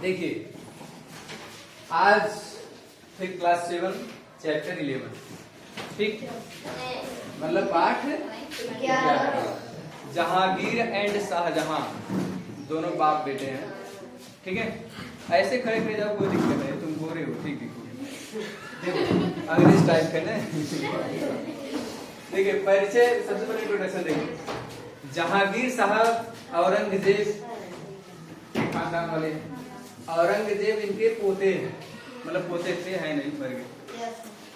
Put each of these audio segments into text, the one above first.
देखिए आज फिर क्लास 7 चैप्टर 11 ठीक, मतलब पाठ 11 जहांगीर एंड शाहजहां दोनों बाप बेटे हैं। ठीक है, ऐसे खड़े खड़े जाओ, कोई दिक्कत नहीं, तुम गोरे हो ठीक दिखोगे। अगर इस टाइप का ना देखिए परिचय, सबसे पहले इंट्रोडक्शन देखिए। जहांगीर साहब औरंगजेब खानदान वाले हैं। औरंगजेब इनके पोते हैं, मतलब पोते थे, है नहीं, मर गए।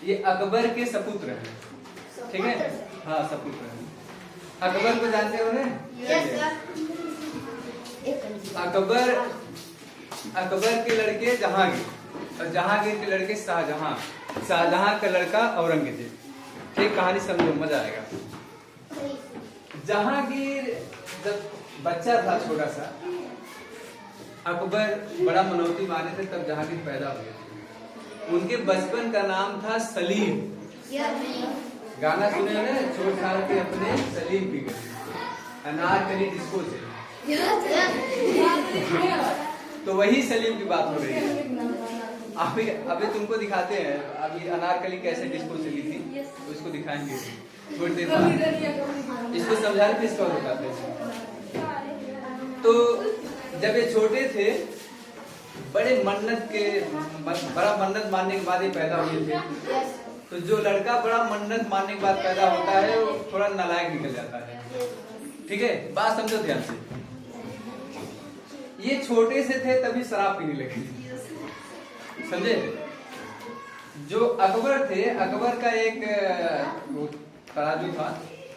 ये अकबर के सपुत्र हैं, ठीक है, हाँ सपुत्र हैं। अकबर को जानते हो ना? अकबर के लड़के जहांगीर और जहांगीर के लड़के शाहजहां, शाहजहां का लड़का औरंगजेब। ठीक, कहानी समझो, मजा आएगा। जहांगीर जब बच्चा था छोटा सा, अकबर बड़ा मनौती माने थे, तब जहांगीर पैदा हुए थे। उनके बचपन का नाम था सलीम। गाना सुने ना, छोड़ छाड़ के अपने सलीम पी गए, अनारकली डिस्को से। तो वही सलीम की बात हो रही है। अभी तुमको दिखाते हैं, अभी अनारकली कैसे डिस्को से ली थी, तो इसको दिखाएंगे थोड़ी देर बाद। इसको समझा रहे थे, इसको बताते हैं। तो जब ये छोटे थे, बड़ा मन्नत मानने के बाद ये पैदा हुए थे। तो जो लड़का बड़ा मन्नत मानने के बाद पैदा होता है, वो थोड़ा नालायक निकल जाता है। ठीक है, बात समझो ध्यान से। ये छोटे से थे तभी शराब पीने लगे, समझे? जो अकबर थे, अकबर का एक तराजू था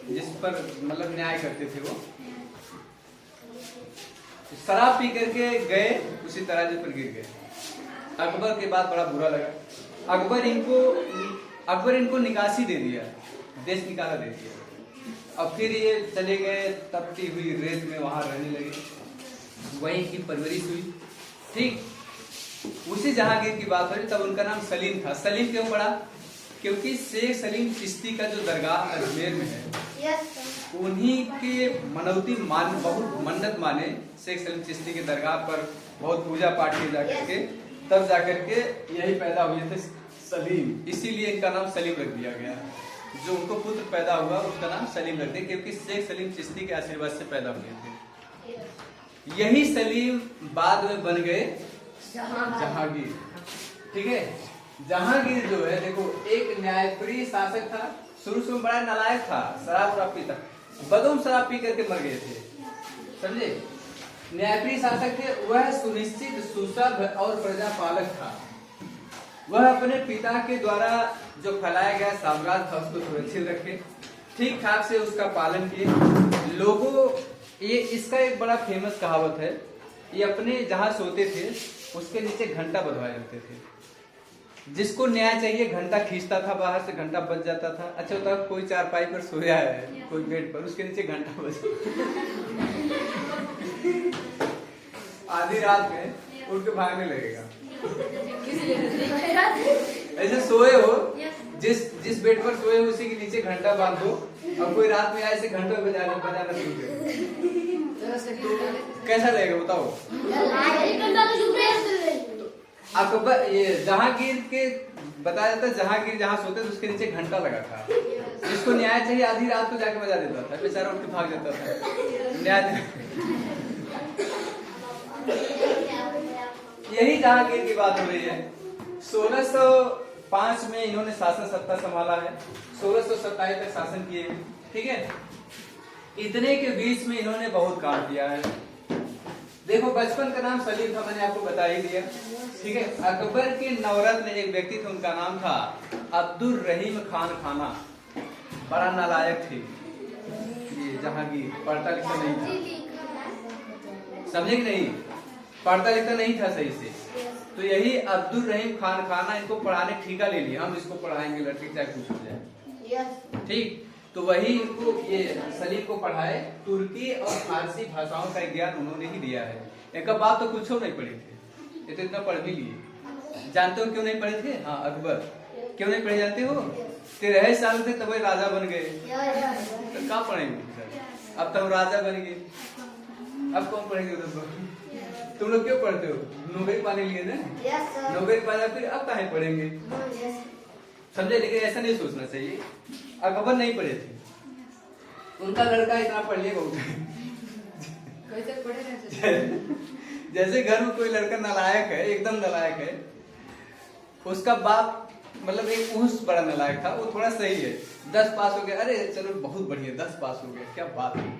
जिस पर मतलब न्याय करते थे। वो शराब पी करके गए, उसी तराजू पर गिर गए। अकबर के बाद बड़ा बुरा लगा। अकबर इनको निकासी दे दिया, देश निकाला दे दिया। अब फिर ये चले गए तपती हुई रेत में, वहां रहने लगे, वहीं की परवरिश हुई। ठीक, उसी जहांगीर की बात हो रही, तब उनका नाम सलीम था। सलीम क्यों पड़ा? क्योंकि शेख सलीम चिश्ती का जो दरगाह अजमेर में है, उन्हीं के मनौती मान, बहुत मन्नत माने शेख सलीम चिश्ती के दरगाह पर बहुत पूजा पाठ किए जाकर के, तब जाकर के यही पैदा हुए थे सलीम। इसीलिए इनका नाम सलीम रख दिया गया। जो उनको पुत्र पैदा हुआ उसका नाम सलीम रख दिया, क्योंकि शेख सलीम चिश्ती के आशीर्वाद से पैदा हुए थे। यही सलीम बाद में बन गए जहांगीर। ठीक है, जहांगीर जो है, देखो, एक न्यायप्रिय शासक था। शुरू में बड़ा नालायक था, शराब पीता, बदूम शराब पी करके मर गए थे, समझे? न्यायप्रिय शासक थे। वह सुनिश्चित, सुसभ्य और प्रजापालक था। वह अपने पिता के द्वारा जो फैलाया गया साम्राज्य था, उसको सुरक्षित रखे, ठीक ठाक से उसका पालन किए। लोगों, ये इसका एक बड़ा फेमस कहावत है, ये अपने जहां सोते थे उसके नीचे घंटा बंधवाए रहते थे। जिसको न्याय चाहिए घंटा खींचता था, बाहर से घंटा बज जाता था। अच्छा होता, कोई चारपाई पर सोया है, कोई बेड पर, उसके नीचे घंटा बज आधी रात में उठ के भागने लगेगा। ऐसे सोए हो, जिस बेड पर सोए हो उसी के नीचे घंटा बांध दो, और कोई रात में ऐसे घंटों बजाना शुरू करे, कैसा लगेगा बताओ? अकबर, ये जहांगीर के बताया जाता है, जहांगीर जहां सोते थे उसके नीचे घंटा लगा था। जिसको न्याय चाहिए आधी रात को जाके बजा देता था, बेचारा उठ के भाग जाता था न्याय। यही जहांगीर की बात हो रही है। 1605 में इन्होंने शासन सत्ता संभाला है, 1627 तक शासन किए। ठीक है, इतने के बीच में इन्होंने बहुत काम किया है। देखो, बचपन का नाम सलीम था, मैंने आपको बता ही दिया। ठीक है, अकबर के नवरत्न एक व्यक्ति थे, उनका नाम था अब्दुल रहीम खान खाना। बड़ा नालायक थे ये जहांगीर, पढ़ता लिखता नहीं था, समझे कि नहीं? पढ़ता लिखता नहीं था सही से। तो यही अब्दुल रहीम खान खाना इनको पढ़ाने ठीका ले लिया, हम इसको पढ़ाएंगे, लड़के चाहे कुछ हो जाए। ठीक, तो वही इनको, ये सलीम को पढ़ाए। तुर्की और फारसी भाषाओं का ज्ञान उन्होंने ही दिया है। एक बात तो कुछ नहीं पढ़े थे, ये तो इतना पढ़ भी लिए। जानते हो क्यों नहीं पढ़े थे? हाँ, अकबर क्यों नहीं पढ़े जानते हो? 13 साल थे तब राजा बन गए, तो क्या पढ़ेंगे? अब तो हम राजा बन गए, अब कौन पढ़ेंगे? तुम लोग क्यों पढ़ते हो? नौकरी पाने लिए ना। Yes sir. नौकरी पाना फिर अब काहे पढ़ेंगे? यस। समझे? लेकिन ऐसा नहीं सोचना चाहिए। अकबर नहीं पढ़े थे, उनका लड़का इतना पढ़ लिया बहुत है। कैसे पढ़े? जैसे घर में कोई लड़का नालायक है, एकदम नालायक है, उसका बाप मतलब एक उस बड़ा नालायक था, वो थोड़ा सही है, 10 पास हो गया, अरे चलो बहुत बढ़िया 10 पास हो गया, क्या बात है।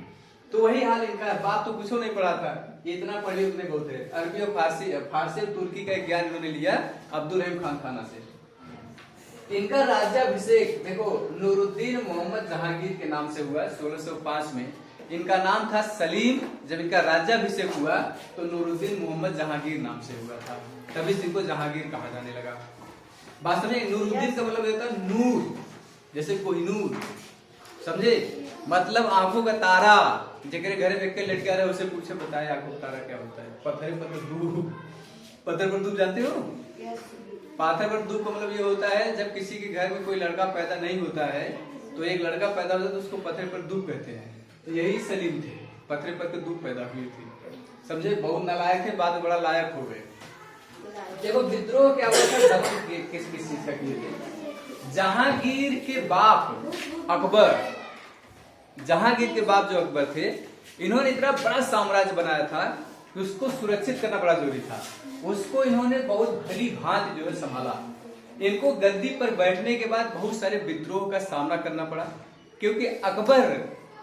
तो वही हाल इनका है, बाप तो कुछ नहीं पढ़ा था, ये इतना पढ़े उतने बहुत है। अरबी और फारसी और तुर्की का ज्ञान इन्होंने लिया अब्दुल रहीम खान खाना से। इनका राज्याभिषेक देखो नूरुद्दीन मोहम्मद जहांगीर के नाम से हुआ 1605 में। इनका नाम था सलीम, जब इनका राज्याभिषेक हुआ तो नूरुद्दीन मोहम्मद जहांगीर नाम से हुआ था, तभी इनको जहांगीर कहा जाने लगा। बात समझे? नूरुद्दीन का मतलब होता है नूर, जैसे कोहिनूर, समझे? मतलब आंखों का तारा। जेकरे घरे देख के लड़का रहे उसे पूछे बताए आंखों का तारा क्या होता है? पत्थर पर धूप, पत्थर पर धूप जानते हो? पाथर पर धूप का मतलब ये होता है जब किसी के घर में कोई लड़का पैदा नहीं होता है तो एक लड़का पैदा होता है तो उसको पत्थर पर धूप कहते हैं। तो यही सलीम थे, पत्थर पर के धूप पैदा हुई थी, समझे? बहुत नालायक थे, बाद में बड़ा लायक हो गए। देखो विद्रोह क्या हुआ था, किस किस चीज का किए थे? जहांगीर के बाप अकबर, जहांगीर के बाप जो अकबर थे, इन्होंने इतना बड़ा साम्राज्य बनाया था कि उसको सुरक्षित करना बड़ा जरूरी था। उसको इन्होंने बहुत भली भांति जो है संभाला। इनको गद्दी पर बैठने के बाद बहुत सारे विद्रोह का सामना करना पड़ा, क्योंकि अकबर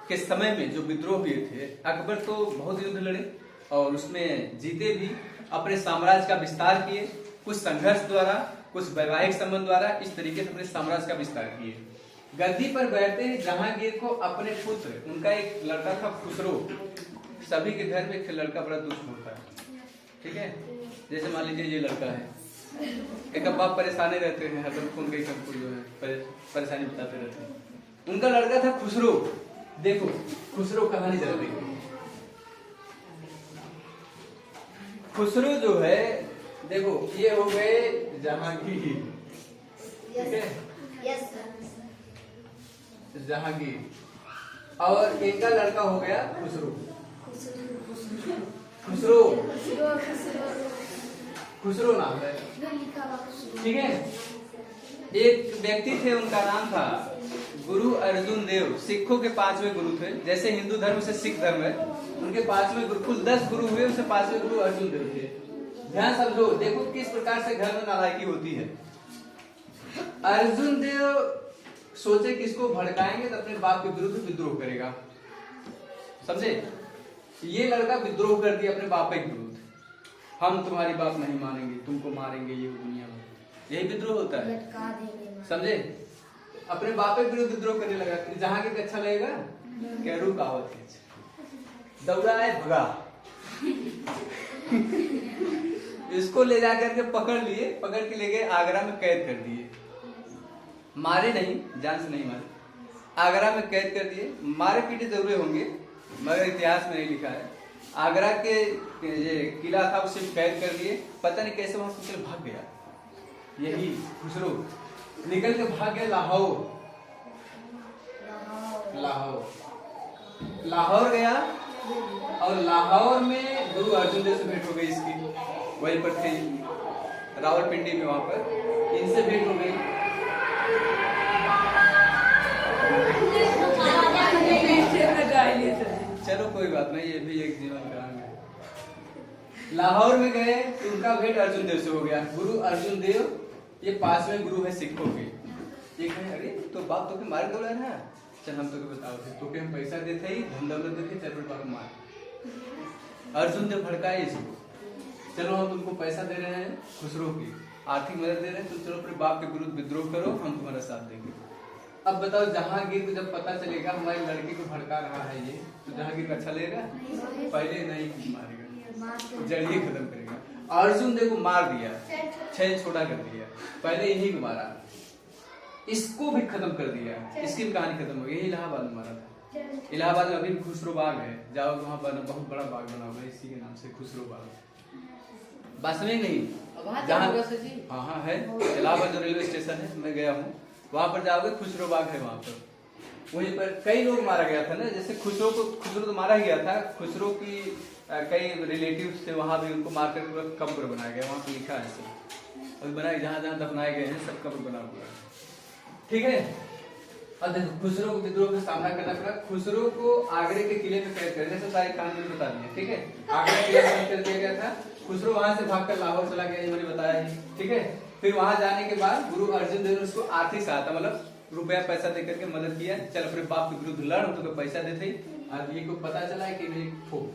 के समय में जो विद्रोह हुए थे, अकबर तो बहुत युद्ध लड़े और उसमें जीते भी, अपने साम्राज्य का विस्तार किए, कुछ संघर्ष द्वारा, कुछ वैवाहिक संबंध द्वारा, इस तरीके से अपने साम्राज्य का विस्तार किए। गद्दी पर बैठते ही जहांगीर को अपने पुत्र, उनका एक लड़का था खुसरो, सभी के घर में एक लड़का बड़ा दुष्ट होता है, ठीक है? जैसे मान लीजिए ये लड़का है, एक बाप परेशानी रहते हैं, हर खून के हमको जो है परेशानी बताते रहते हैं। उनका लड़का था खुसरो। देखो खुसरो कहानी जरा देखो। खुसरो जो है, देखो ये हो गए जहांगीर, ठीक है? यस जहांगीर, और इनका लड़का हो गया खुसरो। खुसरो, खुसरो नाम है, ठीक है? एक व्यक्ति थे, उनका नाम था गुरु अर्जुन देव। सिखों के 5वें गुरु थे, जैसे हिंदू धर्म से सिख धर्म है, उनके 5वें गुरु, कुल 10 गुरु हुए, उससे 5वें गुरु अर्जुन देव थे। ध्यान समझो, देखो किस प्रकार से घर में नालायकी होती है। अर्जुन देव सोचे किसको भड़काएंगे तो अपने बाप के विरुद्ध विद्रोह करेगा, समझे? ये लड़का विद्रोह कर दिया अपने बाप के विरुद्ध, हम तुम्हारी बात नहीं मानेंगे, तुमको मारेंगे, ये दुनिया में, यही विद्रोह होता है, समझे? अपने बाप के विरुद्ध विद्रोह करने लगा। जहांगीर अच्छा लगेगा क्या? रुक आवत दौड़ा है, भगा। इसको ले जा करके पकड़ लिए, पकड़ के ले गए आगरा में कैद कर दिए। मारे नहीं, जान से नहीं मारे, आगरा में कैद कर दिए। मारे पीटे जरूर होंगे मगर इतिहास में नहीं लिखा है। आगरा के ये किला था उसे कैद कर दिए, पता नहीं कैसे वहां से भाग गया। यही खुसरो निकल के भाग गया लाहौर, लाहौर, लाहौर गया और लाहौर में गुरु अर्जुन देव से भेंट हो गई इसकी, वहीं पर थे रावलपिंडी में, वहां पर इनसे भेंट हो गई। चलो कोई बात नहीं, ये भी एक जीवन कहानी है। लाहौर में गए तो उनका भेंट अर्जुन देव से हो गया। गुरु अर्जुन देव ये 5वें गुरु है सिखों के। ये कहे अरे तो बाप तो के मार दो ना, चल हम तो के बताओ थे, तो के हम पैसा देते ही, धन दौलत देते, चल बाप मार। अर्जुन देव भड़काए इसको, चलो हम तुमको पैसा दे रहे हैं, खुसरो की आर्थिक मदद दे रहे हैं, तुम चलो अपने बाप के विरुद्ध विद्रोह करो, हम तुम्हारा साथ देंगे। अब बताओ जहांगीर को जब पता चलेगा हमारी लड़की को भड़का रहा है ये, तो जहांगीर को अच्छा लगेगा? पहले नहीं मारेगा, जड़िए खत्म करेगा। अर्जुन देव को मार दिया, छह छोड़ा कर दिया, पहले यही को मारा, इसको भी खत्म कर दिया, इसकी भी कहानी खत्म हो गई। यही इलाहाबाद में मारा था। इलाहाबाद में अभी खुसरो बाग है, जाओ वहाँ पर बहुत बड़ा बाग बना हुआ है इसी के नाम से, खुसरो बाग। बात समझ नहीं? जहाँ हाँ है, इलाहाबाद जो रेलवे स्टेशन है, मैं गया हूँ, वहां पर जाओगे खुसरो बाग है, वहां पर वहीं पर कई लोग मारा गया था ना। जैसे खुसरो तो मारा ही गया था, खुसरो की कई रिलेटिव्स थे, वहां भी उनको मार कर पूरा कब्र बनाया गया। वहां पे लिखा है सब अभी बनाए, जहां जहां दफनाए गए हैं सब कब्र बना हुआ है। ठीक है। अब देखो खुसरो को विद्रोह का सामना करना पड़ा। खुसरो को आगरे के किले में कैद कर, जैसे सारी कहानी मैंने बता दी है। ठीक है, आगरा किला में कर दिया गया था। खुसरो वहां से भागकर लाहौर चला गया, ये मैंने बताया है। ठीक है, फिर वहां जाने के बाद गुरु अर्जुन देव ने उसको आर्थिक सहायता मतलब रुपया पैसा देकर के मदद किया। चल अपने बाप के विरुद्ध लड़, तो पैसा देते। आदमी को पता चला है कि नहीं ठोक,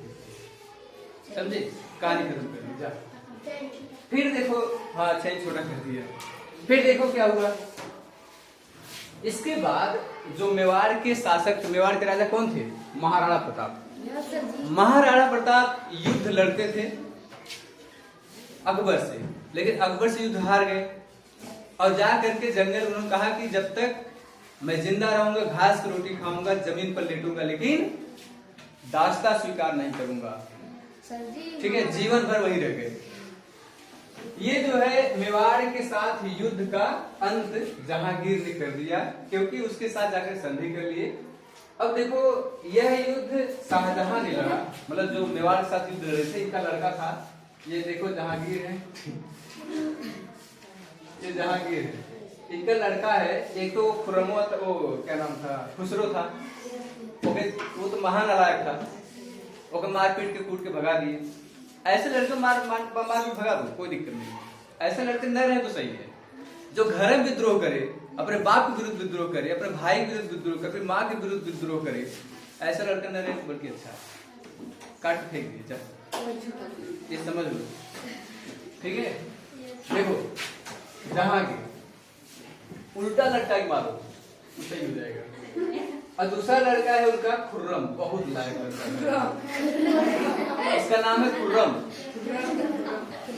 समझे? कहानी खत्म कर दी जा। फिर देखो, हाँ चैन छोटा कर दिया। फिर देखो क्या हुआ इसके बाद। जो मेवाड़ के शासक, मेवाड़ के राजा कौन थे? महाराणा प्रताप। यस सर जी। महाराणा प्रताप युद्ध लड़ते थे अकबर से, लेकिन अकबर से युद्ध हार गए और जा करके जंगल उन्होंने कहा कि जब तक मैं जिंदा रहूंगा घास की रोटी खाऊंगा, जमीन पर लेटूंगा, लेकिन दास्ता स्वीकार नहीं करूंगा। सर जी। ठीक है, जीवन भर वही रह गए। ये जो है मेवाड़ के साथ युद्ध का अंत जहांगीर ने कर दिया, क्योंकि उसके साथ जाकर संधि कर लिए। अब देखो यह युद्ध शाहजहां ने लड़ा, मतलब जो मेवाड़ के साथ युद्ध लड़े थे इनका लड़का था। ये देखो जहांगीर है, ये जहांगीर है, इनका लड़का है। एक तो खुर्रम, वो क्या नाम था, खुसरो था। वो तो महान नालायक था, वो मार पीट के कूट के भगा दिए। ऐसे लड़के मार के भगा दो, कोई दिक्कत नहीं। ऐसे लड़के न रहे तो सही है। जो घर में विद्रोह करे, अपने बाप के विरुद्ध विद्रोह करे, अपने भाई के विरुद्ध विद्रोह करे, अपनी माँ के विरुद्ध विद्रोह करे, ऐसा लड़का न रहे तो बल्कि अच्छा है। काट फेंक दिए, चल ये समझ लो। ठीक है, देखो जहांगीर उल्टा लटका के मारो, सही हो जाएगा। और दूसरा लड़का है उनका खुर्रम, बहुत लायक लड़का है, इसका नाम है खुर्रम।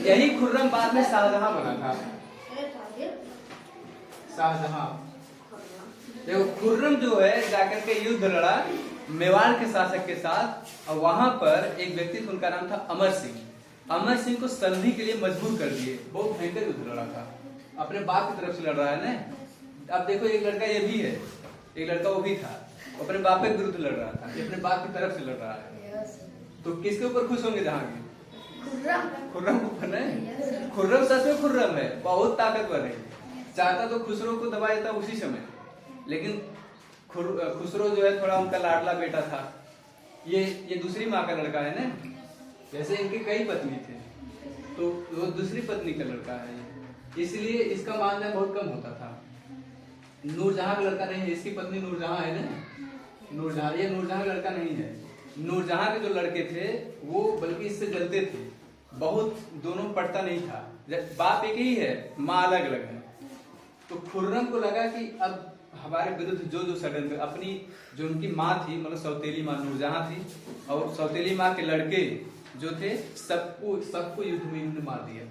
यही खुर्रम बाद में शाहजहां बना था। शाहजहां देखो, खुर्रम जो है जाकर के युद्ध लड़ा मेवाड़ के शासक के साथ, और वहां पर एक व्यक्ति था, उनका नाम था अमर सिंह। अमर सिंह को संधि के लिए मजबूर कर दिए। बहुत भयंकर युद्ध लड़ा था, अपने बाप की तरफ से लड़ रहा है ना। अब देखो एक लड़का ये भी है, एक लड़का वो भी था, अपने बाप के विरुद्ध लड़ रहा था, ये अपने बाप की तरफ से लड़ रहा है। तो किसके ऊपर खुश होंगे जहांगीर? खुर्रम को ऊपर नहीं। खुर्रम सच में खुर्रम है, बहुत ताकतवर है। चाहता तो खुसरो को दबा देता उसी समय, लेकिन खुसरो जो है थोड़ा उनका लाडला बेटा था। ये दूसरी माँ का लड़का है ना, जैसे इनके कई पत्नी थे, तो वो दूसरी पत्नी का लड़का है, इसलिए इसका मानदान बहुत कम होता था। नूरजहां का लड़का नहीं है, इसकी पत्नी नूरजहां है ना, नूरजहां। ये नूरजहां का लड़का नहीं है। नूरजहां के जो लड़के थे वो बल्कि इससे जलते थे बहुत, दोनों पड़ता नहीं था। बाप एक ही है, माँ अलग अलग है। तो खुर्रम को लगा कि अब हमारे विरुद्ध जो जो षड्यंत्र, अपनी जो उनकी माँ थी, मतलब सौतेली माँ नूरजहां थी, और सौतेली माँ के लड़के जो थे सबको युद्ध में इन्होंने मार दिया,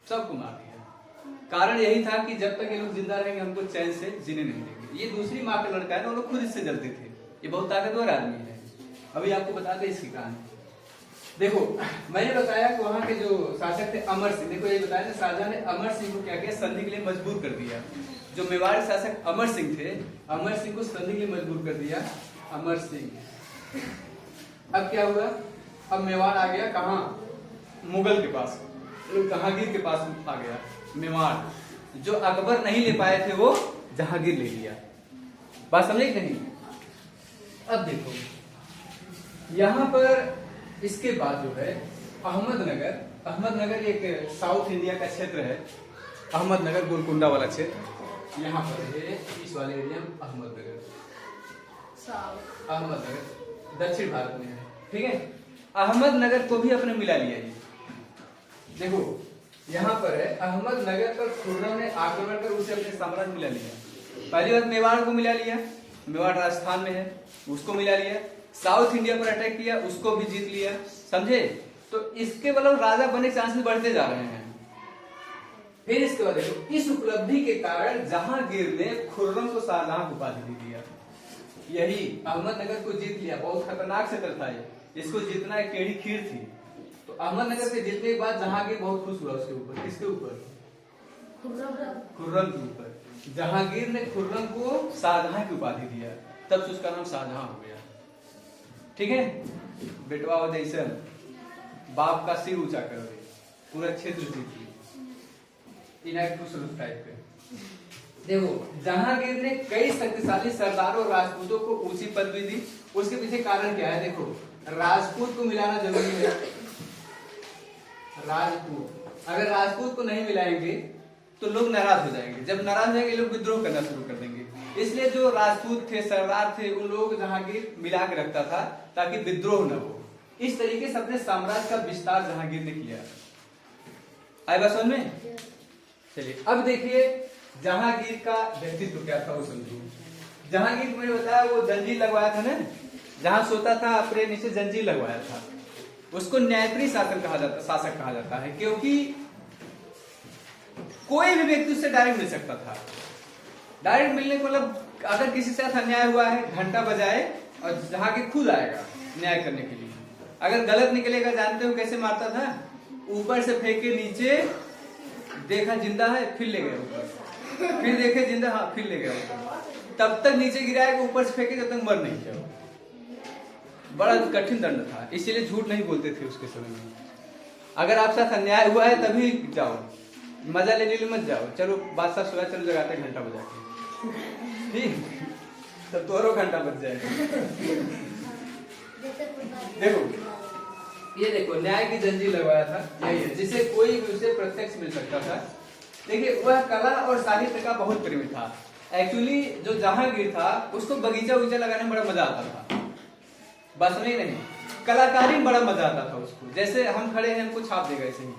सबको मार दिया। कारण यही था कि जब तक ये लोग जिंदा रहेंगे हमको चैन से जीने नहीं देंगे। ये दूसरी माँ का लड़का है ना, वो लोग खुद इससे जलते थे। ये बहुत ताकतवर आदमी है। अभी आपको बता दें इसकी कहानी। देखो मैंने बताया कि वहां के जो शासक थे अमर सिंह, देखो ये बताया ना, शाहजहां ने अमर सिंह को क्या किया, संधि के लिए मजबूर कर दिया। जो मेवाड़ शासक अमर सिंह थे, अमर सिंह को संधि के लिए मजबूर कर दिया अमर सिंह। अब क्या हुआ, अब मेवाड़ आ गया कहाँ, मुगल के पास, जहांगीर के पास आ गया मेवाड़। जो अकबर नहीं ले पाए थे वो जहांगीर ले लिया। बात समझे कि नहीं? अब देखो यहां पर इसके बाद जो है अहमदनगर एक साउथ इंडिया का क्षेत्र है। अहमदनगर गोलकुंडा वाला क्षेत्र यहाँ पर है, इस वाले एरिया में अहमदनगर दक्षिण भारत में है। ठीक है, अहमदनगर को भी अपने मिला लिया। ये देखो यहाँ पर है अहमदनगर पर खुर्रम ने आक्रमण कर उसे अपने साम्राज्य मिला लिया। पहली बार मेवाड़ को मिला लिया, मेवाड़ राजस्थान में है, उसको मिला लिया। साउथ इंडिया पर अटैक किया, उसको भी जीत लिया। समझे? तो इसके मतलब राजा बनने के चांसेस बढ़ते जा रहे हैं। फिर इसके बाद देखो, इस उपलब्धि के कारण जहांगीर ने खुर्रम को शाहजहां को उपाधि दे दिया। यही अहमदनगर को जीत लिया। बहुत खतरनाक क्षेत्र था ये, इसको जीतना एक टेढ़ी खीर थी। तो अहमदनगर से जीतने के बाद जहांगीर बहुत खुश हुआ उसके ऊपर। किसके ऊपर? खुर्रम के ऊपर। जहांगीर ने खुर्रम को शाहजहां की उपाधि दिया, तब से उसका नाम शाहजहां हो गया। ठीक है। बेटवा हो जैसन बाप का सिर ऊंचा कर दे, पूरा क्षेत्र जीत ली। इनएक्ट रूप टाइप के। देखो जहांगीर ने कई शक्तिशाली सरदारों और राजपूतों को ऊंची पदवी दी। उसके पीछे कारण क्या है? देखो राजपूत को मिलाना जरूरी है। राजपूत, अगर राजपूत को नहीं मिलाएंगे तो लोग नाराज हो जाएंगे। जब नाराज हो जाएंगे लोग विद्रोह करना शुरू कर देंगे। इसलिए जो राजपूत थे, सरदार थे, उन लोगों को जहांगीर मिला के रखता था ताकि विद्रोह न हो। इस तरीके से अपने साम्राज्य का विस्तार जहांगीर ने किया। आए बात समझ में? चलिए अब देखिए जहांगीर का व्यक्तित्व क्या था वो समझिए। जहांगीर को मैंने बताया वो जंजीर लगवाया था ना, जहां सोता था अपने नीचे जंजीर लगवाया था। उसको न्यायप्रिय शासक कहा जाता है, क्योंकि कोई भी व्यक्ति उससे डायरेक्ट मिल सकता था। डायरेक्ट मिलने को मतलब अगर किसी के साथ अन्याय हुआ है, घंटा बजाए और जहांगीर खुद आएगा न्याय करने के लिए। अगर गलत निकलेगा, जानते हो कैसे मारता था? ऊपर से फेंक के नीचे, देखा जिंदा है फिर ले गया ऊपर, फिर देखे जिंदा, हाँ फिर ले गया ऊपर, तब तक नीचे गिराएगा, ऊपर से फेंके जब तक मर नहीं जाओ। बड़ा कठिन दंड था, इसीलिए झूठ नहीं बोलते थे उसके समय में। अगर आप साथ अन्याय हुआ है तभी जाओ, मजा लेने लिए मत जाओ। चलो बादशाह सोया, चलो जगाते घंटा बजा के, ठीक तब तो घंटा बज जाएगा। देखो ये देखो न्याय की जंजीर लगवाया था, यही है जिसे कोई भी उसे प्रत्यक्ष मिल सकता था। देखिए वह कला और साहित्य का बहुत प्रेमी था। एक्चुअली जो जहांगीर था उसको बगीचा उगीचा लगाने में बड़ा मजा आता था। बस नहीं, कलाकारी में बड़ा मजा आता था उसको। जैसे हम खड़े हैं, हमको छाप देगा ऐसे ही।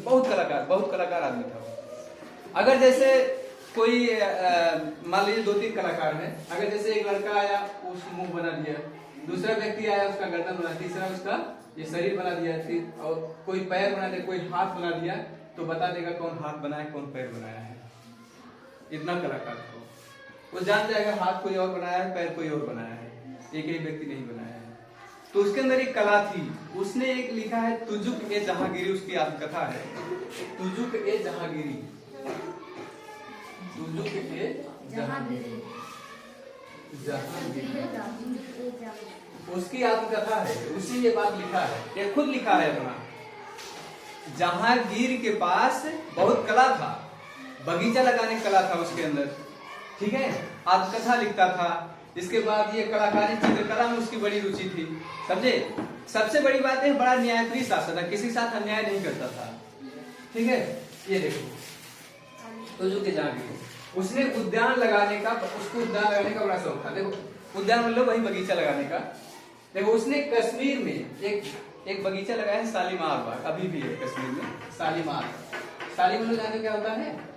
बहुत कलाकार आदमी था वो। अगर जैसे कोई मान लीजिए 2-3 कलाकार हैं, अगर जैसे एक लड़का आया उसको मुंह बना दिया, दूसरा व्यक्ति आया उसका गर्दन बना, तीसरा उसका ये शरीर बना दिया, फिर और कोई पैर बना दिया, कोई हाथ बना दिया, तो बता देगा कौन हाथ बनाया कौन पैर बनाया है। इतना कलाकार था वो जान जाएगा हाथ कोई और बनाया है, पैर कोई और बनाया है, एक ही व्यक्ति नहीं बनाया है। तो उसके अंदर एक कला थी। उसने एक लिखा है तुजुक ए जहांगीरी, उसकी आत्मकथा है तुजुक ए जहांगीरी। तुजुक ए जहांगीरी, उसकी आत्मकथा है, उसी ये बात लिखा है, ये खुद लिखा है अपना। जहांगीर के पास बहुत कला था, बगीचा लगाने की कला था उसके अंदर, ठीक है, आत्मकथा लिखता था। इसके बाद ये कलाकारी चित्रकला में उसकी बड़ी रुचि थी, समझे। सबसे बड़ी बात है बड़ा न्यायप्रिय शासक था, किसी के साथ अन्याय नहीं करता था, ठीक है। ये देखो तो जो के जहांगीर, उसने उद्यान लगाने का, उसको उद्यान लगाने का बड़ा शौक था। देखो उद्यान मतलब वही बगीचा लगाने का। देखो उसने कश्मीर में एक बगीचा लगाया है, शालीमार बाग, अभी भी है कश्मीर में शालीमार। शालीमार जाने क्या होता है?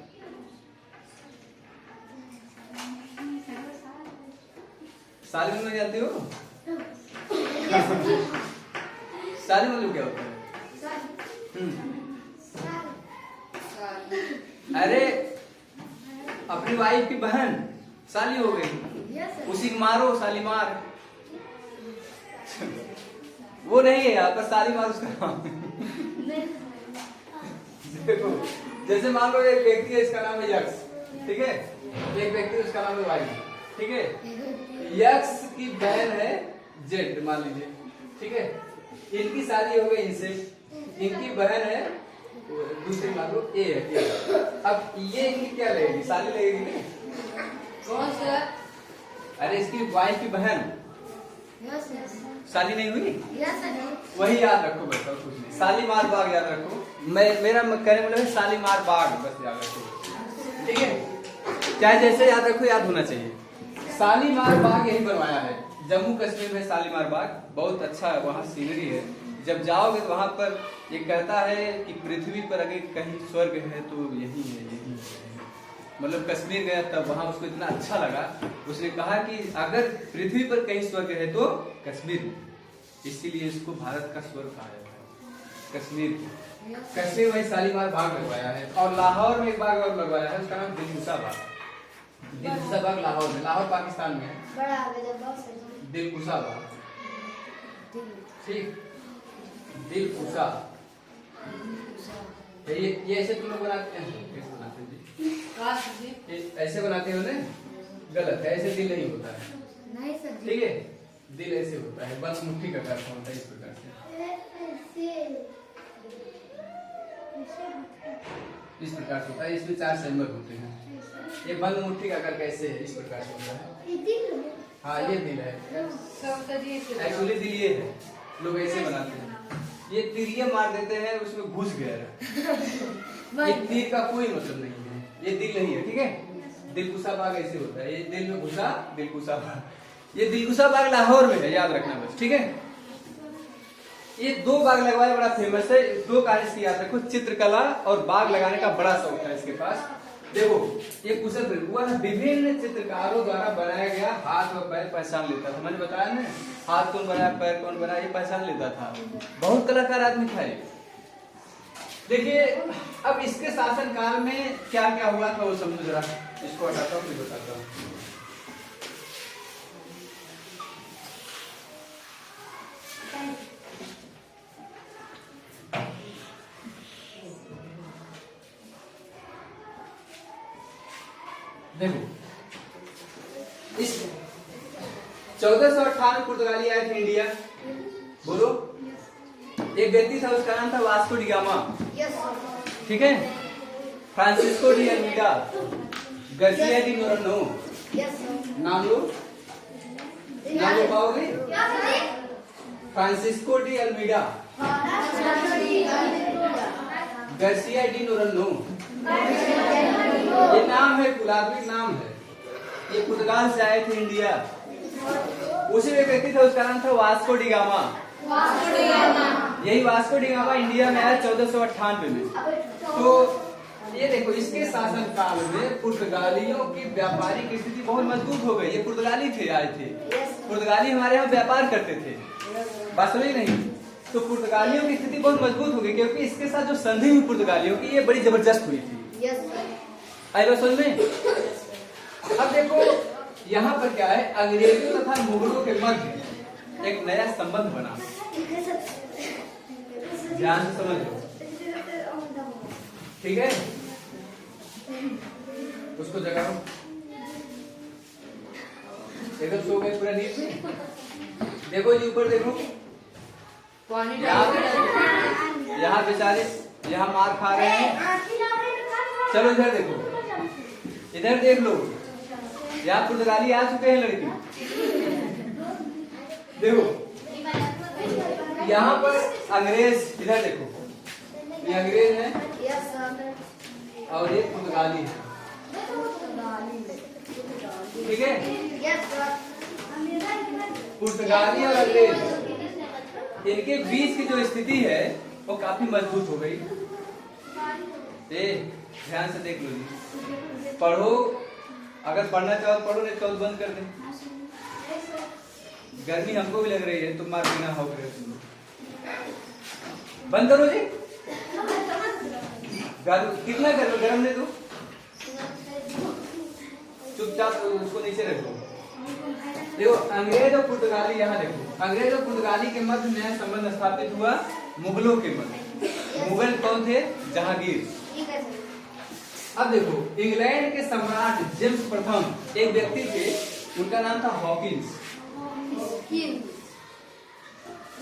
शालीमार में जाते हो? शालीमार मतलब क्या होता है? अरे अपनी वाइफ की बहन साली हो गई, उसी को मारो शालीमार। वो नहीं है यहाँ पर, शालीमार उसका नाम। देखो जैसे मान लो एक व्यक्ति है, इसका नाम है यक्ष, ठीक है, एक व्यक्ति उसका नाम है वायु, ठीक है। यक्ष की बहन है जेड मान लीजिए, ठीक है, इनकी शादी हो गई इनसे, इनकी बहन है दूसरी मान लो ए है। अब ये इनकी क्या लगेगी? साली लगेगी ना? कौन सा? अरे इसकी वाइफ की बहन शादी नहीं हुई? वही याद रखो बस, और कुछ नहीं। शालीमार बाग याद रखो। मेरा कहने मतलब है शालीमार बाग, बस याद रखो, ठीक है। चाहे जैसे याद रखो, याद होना चाहिए। शालीमार बाग यही बनवाया है, जम्मू कश्मीर में शालीमार बाग। बहुत अच्छा है, वहाँ सीनरी है। जब जाओगे तो वहां पर ये कहता है कि पृथ्वी पर अगर कहीं स्वर्ग है तो यही है, यही है। मतलब कश्मीर गया तब वहां उसको इतना अच्छा लगा, उसने कहा कि अगर पृथ्वी पर कहीं स्वर्ग है तो कश्मीर, इसीलिए इसको भारत का स्वर्ग कहा जाता है कश्मीर। कश्मीर में शालीमार बाग लगवाया है। और लाहौर में एक बाग और लगवाया है, उसका नाम दिलकुशा बाग। दिलकुशा बाग लाहौर में, लाहौर पाकिस्तान में है। दिलकुशा बाग, ठीक, दिलकुशा। ये ऐसे तुम लोग बनाते हैं, ऐसे बनाते हो ना? गलत है, ऐसे दिल नहीं होता है, ठीक है। दिल ऐसे होता है, बस मुट्ठी का आकार का होता है इस प्रकार से। इस प्रकार से होता है, इसमें 4 चैम्बर होते हैं। ये बंद मुट्ठी का आकार कैसे है, इस प्रकार से होता है। हाँ ये दिल है, एक्चुअली दिल ये है, लोग ऐसे बनाते हैं। ये तीरिया मार देते हैं, उसमें घुस गया। ये तीर का कोई मतलब नहीं है, ये दिल नहीं है, ठीक है। दिलकुशा बाग ऐसे होता है, ये दिल में घुसा, दिलकुशा बाग। ये दिलकुशा बाग लाहौर में है, याद रखना बस, ठीक है। ये 2 बाग लगवाए, बड़ा फेमस है। 2 कार्य से याद रखो, चित्रकला और बाग लगाने का बड़ा शौक है इसके पास। देखो ये कुशल प्रयोग विभिन्न चित्रकारों द्वारा बनाया गया हाथ और पैर पहचान लेता था। मैंने बताया ना, हाथ कौन बनाया, पैर कौन बनाया, ये पहचान लेता था। बहुत कलाकार आदमी था ये। देखिए अब इसके शासन काल में क्या क्या हुआ था वो समझो जरा। इसको हटाता हूँ, फिर बताता हूँ। देखो इस 1458 पुर्तगाली आए थे इंडिया। बोलो, एक व्यक्ति था, उसका नाम था वास्को डी गामा, ठीक है। Francisco de Almeida, Garcia de Noronha, नाम लो, नाम लो पाओगे। Francisco de Almeida, Garcia de Noronha, ये नाम है, गुलाबी नाम है। ये पुर्तगाल से आए थे इंडिया। उसी में व्यक्ति था, उसका नाम था वास्को डी गामा। यही वास्को डी गामा इंडिया में आया 1498 में। तो ये देखो, इसके शासन काल में पुर्तगालियों की व्यापारिक स्थिति बहुत मजबूत हो गई। ये पुर्तगाली थे, आए थे पुर्तगाली, हमारे यहाँ व्यापार करते थे, बात समझ नहीं। तो पुर्तगालियों की स्थिति बहुत मजबूत हो गई, क्योंकि इसके साथ जो संधि हुई पुर्तगालियों की, ये बड़ी जबरदस्त हुई थी। आई बात समझ में। अब देखो यहाँ पर क्या है, अंग्रेजों तथा मुगलों के मध्य एक नया संबंध बना। ध्यान से समझ लो, ठीक है। उसको जगाओ, एकदम सो गए पूरा नींद में। देखो जी ऊपर देखो, यहाँ बेचारे यहाँ मार खा रहे हैं। चलो इधर देखो, इधर देख लो, यहाँ पुर्तगाली आ चुके हैं लड़की। देखो यहाँ पर अंग्रेज, इधर देखो, ये अंग्रेज है और ये पुर्तगाली है, ठीक है। पुर्तगाली और अंग्रेज, इनके बीच की जो स्थिति है वो काफी मजबूत हो गई। ध्यान से देख लो जी, पढ़ो, अगर पढ़ना चाहो पढ़ो, नहीं तो बंद कर दे। गर्मी हमको भी लग रही है, तुम मार बिना हो गए, बंद करो जी। कितना गरम ले दो, चुपचाप उसको नीचे रखो। देखो अंग्रेज और पुर्तगाली, यहाँ देखो, अंग्रेज और पुर्तगाली के मध्य नया संबंध स्थापित हुआ मुगलों के मध्य। मुगल कौन थे? जहांगीर। अब देखो इंग्लैंड के सम्राट जेम्स प्रथम एक व्यक्ति थे, उनका नाम था हॉकिंस,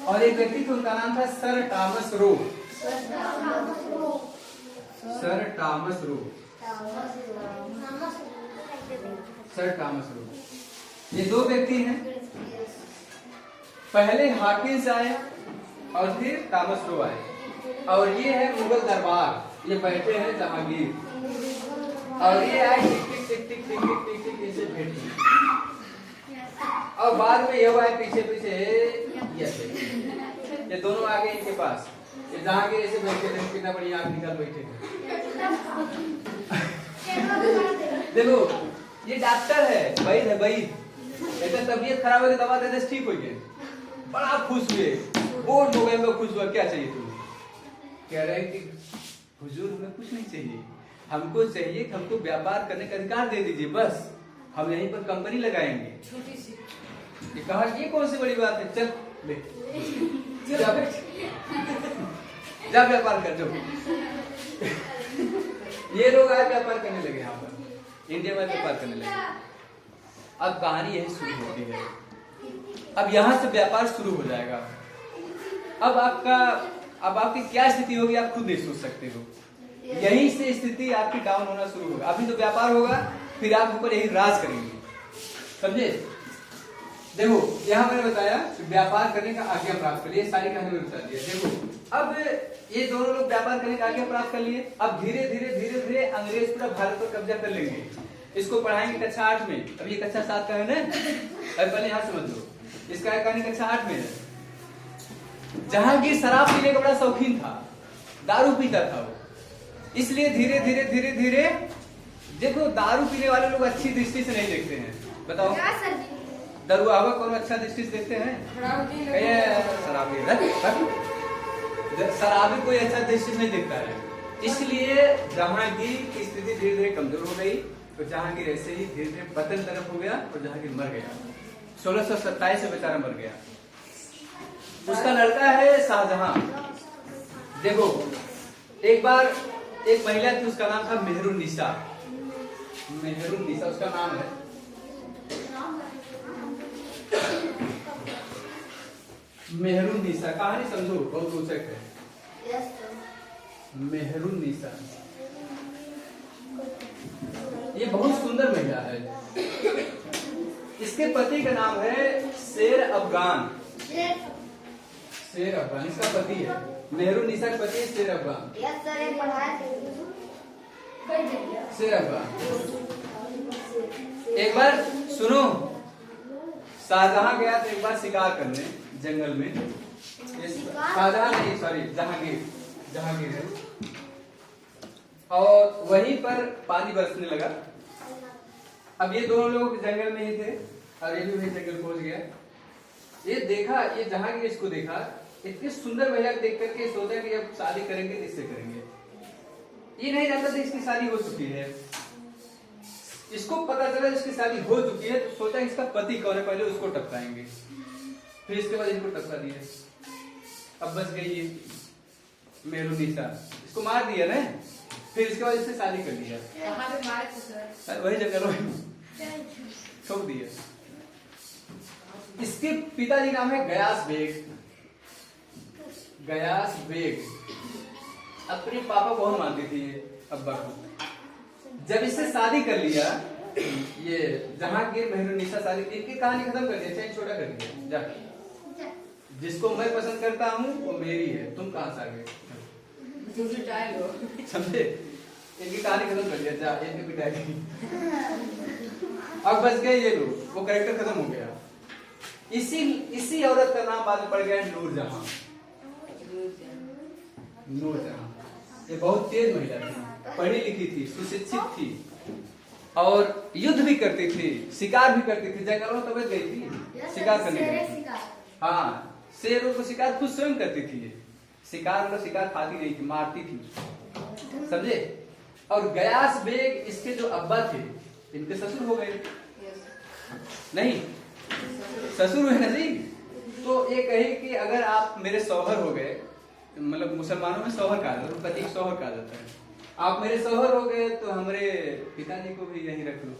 और एक व्यक्ति थे, उनका नाम था sir Thomas Roe. Sir Thomas Roe, sir Thomas Roe, ये 2 व्यक्ति हैं। पहले हॉकिंस आए और फिर टॉमस रो आए, और ये है मुगल दरबार, ये बैठे हैं जहांगीर, और ये आए टिक टिक टिक टिक टिक टिक टिक टिक ऐसे बैठे, और बाद में ये हुआ है पीछे पीछे ये दोनों आ गए इनके पास। ये जहांगीर ऐसे बैठे थे, कितना बढ़िया आंख निकाल बैठे थे। देखो ये डॉक्टर है, वैद है, वैद। ऐसा तबीयत खराब हो गई, दवा देते ठीक हो गए, बड़ा खुश हुए, बोर्ड हो गए, खुश हुआ। क्या चाहिए तुम्हें? कह रहे हैं कि हुजूर हमें कुछ नहीं चाहिए, हमको चाहिए कि हमको व्यापार करने का अधिकार दे दीजिए, बस हम यहीं पर कंपनी लगाएंगे। छोटी सी। ये कहा ये कौन सी बड़ी बात है, चल ले जा व्यापार कर जाओ। ये लोग आज व्यापार करने लगे, यहाँ पर इंडिया में व्यापार करने लगे। अब कहानी यही शुरू होती है। अब यहाँ से व्यापार शुरू हो जाएगा। अब आपकी क्या स्थिति होगी आप खुद नहीं सोच सकते हो। यहीं से स्थिति आपकी डाउन होना शुरू होगा। अभी तो व्यापार होगा, फिर आप ऊपर यही राज करेंगे, समझे। देखो यहाँ मैंने बताया व्यापार करने का आज्ञा प्राप्त कर लिए, सारी कहानी में बता दिया। देखो अब ये दोनों लोग व्यापार करने का आज्ञा प्राप्त कर लिए। अब धीरे धीरे धीरे धीरे अंग्रेज पूरा भारत पर कब्जा कर लेंगे। इसको पढ़ाएंगे कक्षा 8 में। अब ये कक्षा 7 का है ना, अब पहले यहाँ समझ लो। इसका कहानी कक्षा 8 में है। जहांगीर शराब पीने का बड़ा शौकीन था, दारू पीता था वो, इसलिए धीरे धीरे धीरे धीरे देखो दारू पीने वाले लोग अच्छी दृष्टि से नहीं देखते हैं। बताओ दरुआवा कौन अच्छा दृष्टि से देखते हैं? शराबी कोई अच्छा दृष्टि से नहीं देखता है। इसलिए जहांगीर की स्थिति धीरे धीरे कमजोर हो गई, तो जहांगीर ऐसे ही धीरे धीरे पतन तरफ हो गया और जहांगीर मर गया। 1627 में बेचारा मर गया। उसका लड़का है शाहजहां। देखो एक बार एक महिला थी, उसका नाम था मेहरुन्निसा। मेहरुन्निसा उसका नाम है। मेहरुन्निसा कहानी समझो, बहुत रोचक है। मेहरुन्निसा ये बहुत सुंदर महिला है। इसके पति का नाम है शेर अफगान। शेर अफगान इसका पति है। मेहरुन्निसा का पति है शेर अफगान। शेर अफगान। एक बार सुनो, शाहजहां गया था एक बार शिकार करने जंगल में। शाहजहां नहीं, सॉरी जहांगीर है। और वहीं पर पानी बरसने लगा। अब ये दोनों लोग जंगल में ही थे और ये भी वही जंगल पहुंच गया। ये देखा, ये जहांगीर इसको देखा, इतनी सुंदर महिला को देख करके सोचा कि अब शादी करेंगे तो इससे करेंगे। ये नहीं जानता था इसकी शादी हो चुकी है। इसको पता चला इसकी शादी हो चुकी है, तो सोचा इसका पति कौन है, पहले उसको टपकाएंगे, फिर इसके बाद इनको टपका दिया। अब बच गई ये मेहरुन्निसा, इसको मार दिया ना, फिर इसके बाद इससे शादी कर लिया। वही जंगल में ठोक दिया। इसके पिताजी नाम है गयास बेग। गयास बेग अपने पापा को बहुत मानती थी ये अब्बा को। जब इससे शादी कर लिया, ये जहांगीर मेहरुन्निसा शादी, इनकी कहानी खत्म कर दिया, चैन छोटा कर दिया। जा, जिसको मैं पसंद करता हूँ वो मेरी है, तुम कहां से आ गए, समझे। इनकी कहानी खत्म कर दिया, जा इनकी पिटाई। अब बच गए ये लोग, वो कैरेक्टर खत्म हो गया। इसी औरत का नाम बाद में पड़ गया नूरजहां। नूरजहां ये बहुत तेज महिला थी, पढ़ी लिखी थी, सुशिक्षित थी और युद्ध भी करती थी, शिकार भी करती थी। जंगलों में तब गई थी शिकार करने गई थी। हाँ, शेरों को शिकार खुद स्वयं करती थी। शिकार का शिकार खाती नहीं थी, मारती थी, समझे। और गयास बेग इसके जो अब्बा थे, इनके ससुर हो गए। नहीं, ससुर हुए नहीं, तो ये कहे कि अगर आप मेरे शौहर हो गए, मतलब मुसलमानों में शौहर कहा जाता है, पति शौहर कहा जाता है, आप मेरे शौहर हो गए तो हमारे पिताजी को भी यहीं रख लो।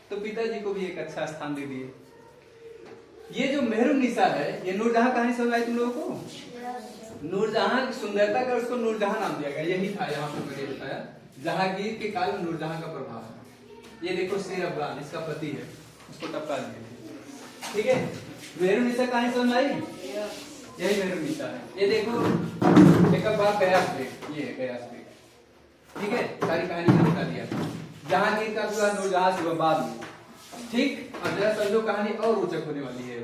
तो पिताजी को भी एक अच्छा स्थान दे दिए। ये जो मेहरुन्निसा है, ये नूरजहां कहानी समझ आई तुम लोगों को। नूरजहां की सुंदरता का उसको नूरजहां नाम दिया गया। यही था यहाँ पर मैंने बताया, जहांगीर के काल में नूरजहां का प्रभाव है। ये देखो शेर अफगान इसका पति है, उसको टपका दिया। ठीक है, मेहरुन्निसा कहानी समझ आई, यही मेहरुन्निसा है। ये देखो एक बार गयास बेग, ये है गयास बेग। ठीक है, सारी कहानी मैंने बता दिया। जहांगीर का विवाह नूरजहां से हुआ बाद में। ठीक, अब जरा समझो कहानी और रोचक होने वाली है।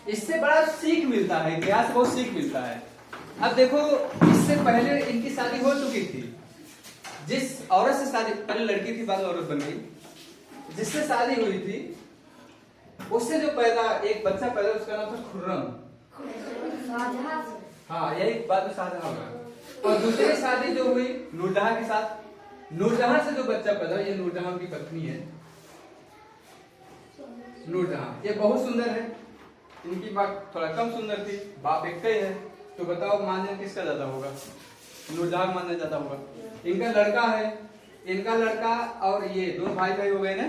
इससे बड़ा सीख मिलता है, इतिहास बहुत सीख मिलता है। अब देखो, इससे पहले इनकी शादी हो चुकी थी। जिस औरत से शादी, पहले लड़की थी बाद में औरत बन गई, जिससे शादी हुई थी उससे जो एक बच्चा पैदा, उसका नाम था खुर्रम। हाँ, यही बाद में शाहजहां हुआ। और दूसरी शादी जो हुई नूरजहां के साथ, नूरजहां से जो बच्चा पैदा, ये नूरजहां की पत्नी है। नूरजहां ये बहुत सुंदर है, इनकी बात थोड़ा कम सुंदर थी, बाप एक ही है। तो बताओ मान्य किसका ज्यादा होगा, नूरजहां मान्य ज्यादा होगा। इनका लड़का है, इनका लड़का और ये दोनों भाई भाई हो गए ना।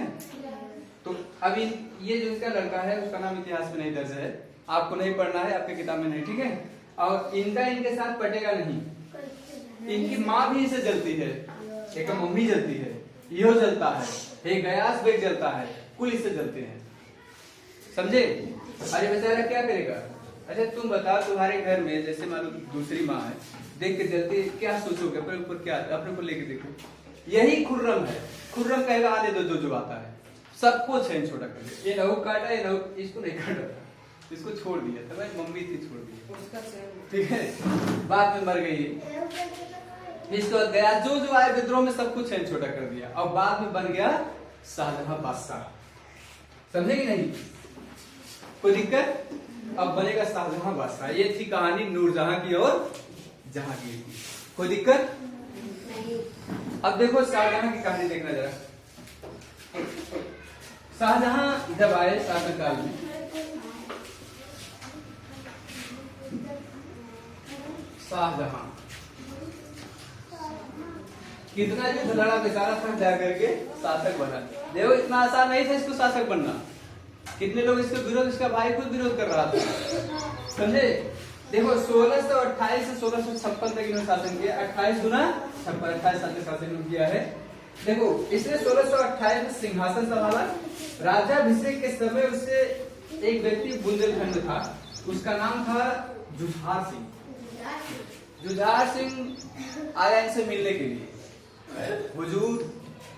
तो अभी ये जो इसका लड़का है उसका नाम इतिहास में नहीं दर्ज है, आपको नहीं पढ़ना है, आपके किताब में नहीं, ठीक है। और इनका इनके साथ पटेगा नहीं। इनकी माँ भी इसे जलती है, एक मम्मी जलती है, यो जलता है, एक गयास बेग जलता है, कुल इससे जलते हैं, समझे। अरे बेचारा क्या करेगा। अच्छा तुम बताओ, तुम्हारे घर में जैसे मान लो दूसरी माँ है, देख के जलती है, क्या सोचोगे अपने ऊपर, क्या अपने ऊपर लेके देखो। यही खुर्रम है, खुर्रम कहेगा आने दो जो आता है, सबको छेन छोटा कर दिया। ये नहु काटा, ये नहु, इसको नहीं काटा, इसको छोड़ दिया, तो भाई मम्मी थी छोड़ दी, ठीक है। बाद में मर गई, इसके बाद गया जो आए विद्रोह में सब कुछ छेन छोटा कर दिया, और बाद में बन गया शाहजहां बादशाह, समझे कि नहीं, कोई दिक्कत। अब बनेगा शाहजहां बादशाह। ये थी कहानी नूरजहां की और जहांगीर की, कोई दिक्कत। अब देखो शाहजहां की कहानी देखना जरा। शाहजहां जब आए शासनकाल में, शाहजहां कितना युद्ध लड़ा बेचारा, थक जा करके शासक बना। देखो इतना आसान नहीं था इसको शासक बनना, कितने लोग इसके विरोध, इसका भाई खुद विरोध कर रहा था, समझे। देखो 1628 से 1656 तक इन्होंने शासन किया, 28 गुना 28 साल का शासन किया है। देखो इसने 1628 में सिंहासन संभाला। राजाभिषेक के समय उससे एक व्यक्ति बुंदेलखंड था, उसका नाम था जुझार सिंह। जुझार सिंह आया इनसे मिलने के लिए, हुजूर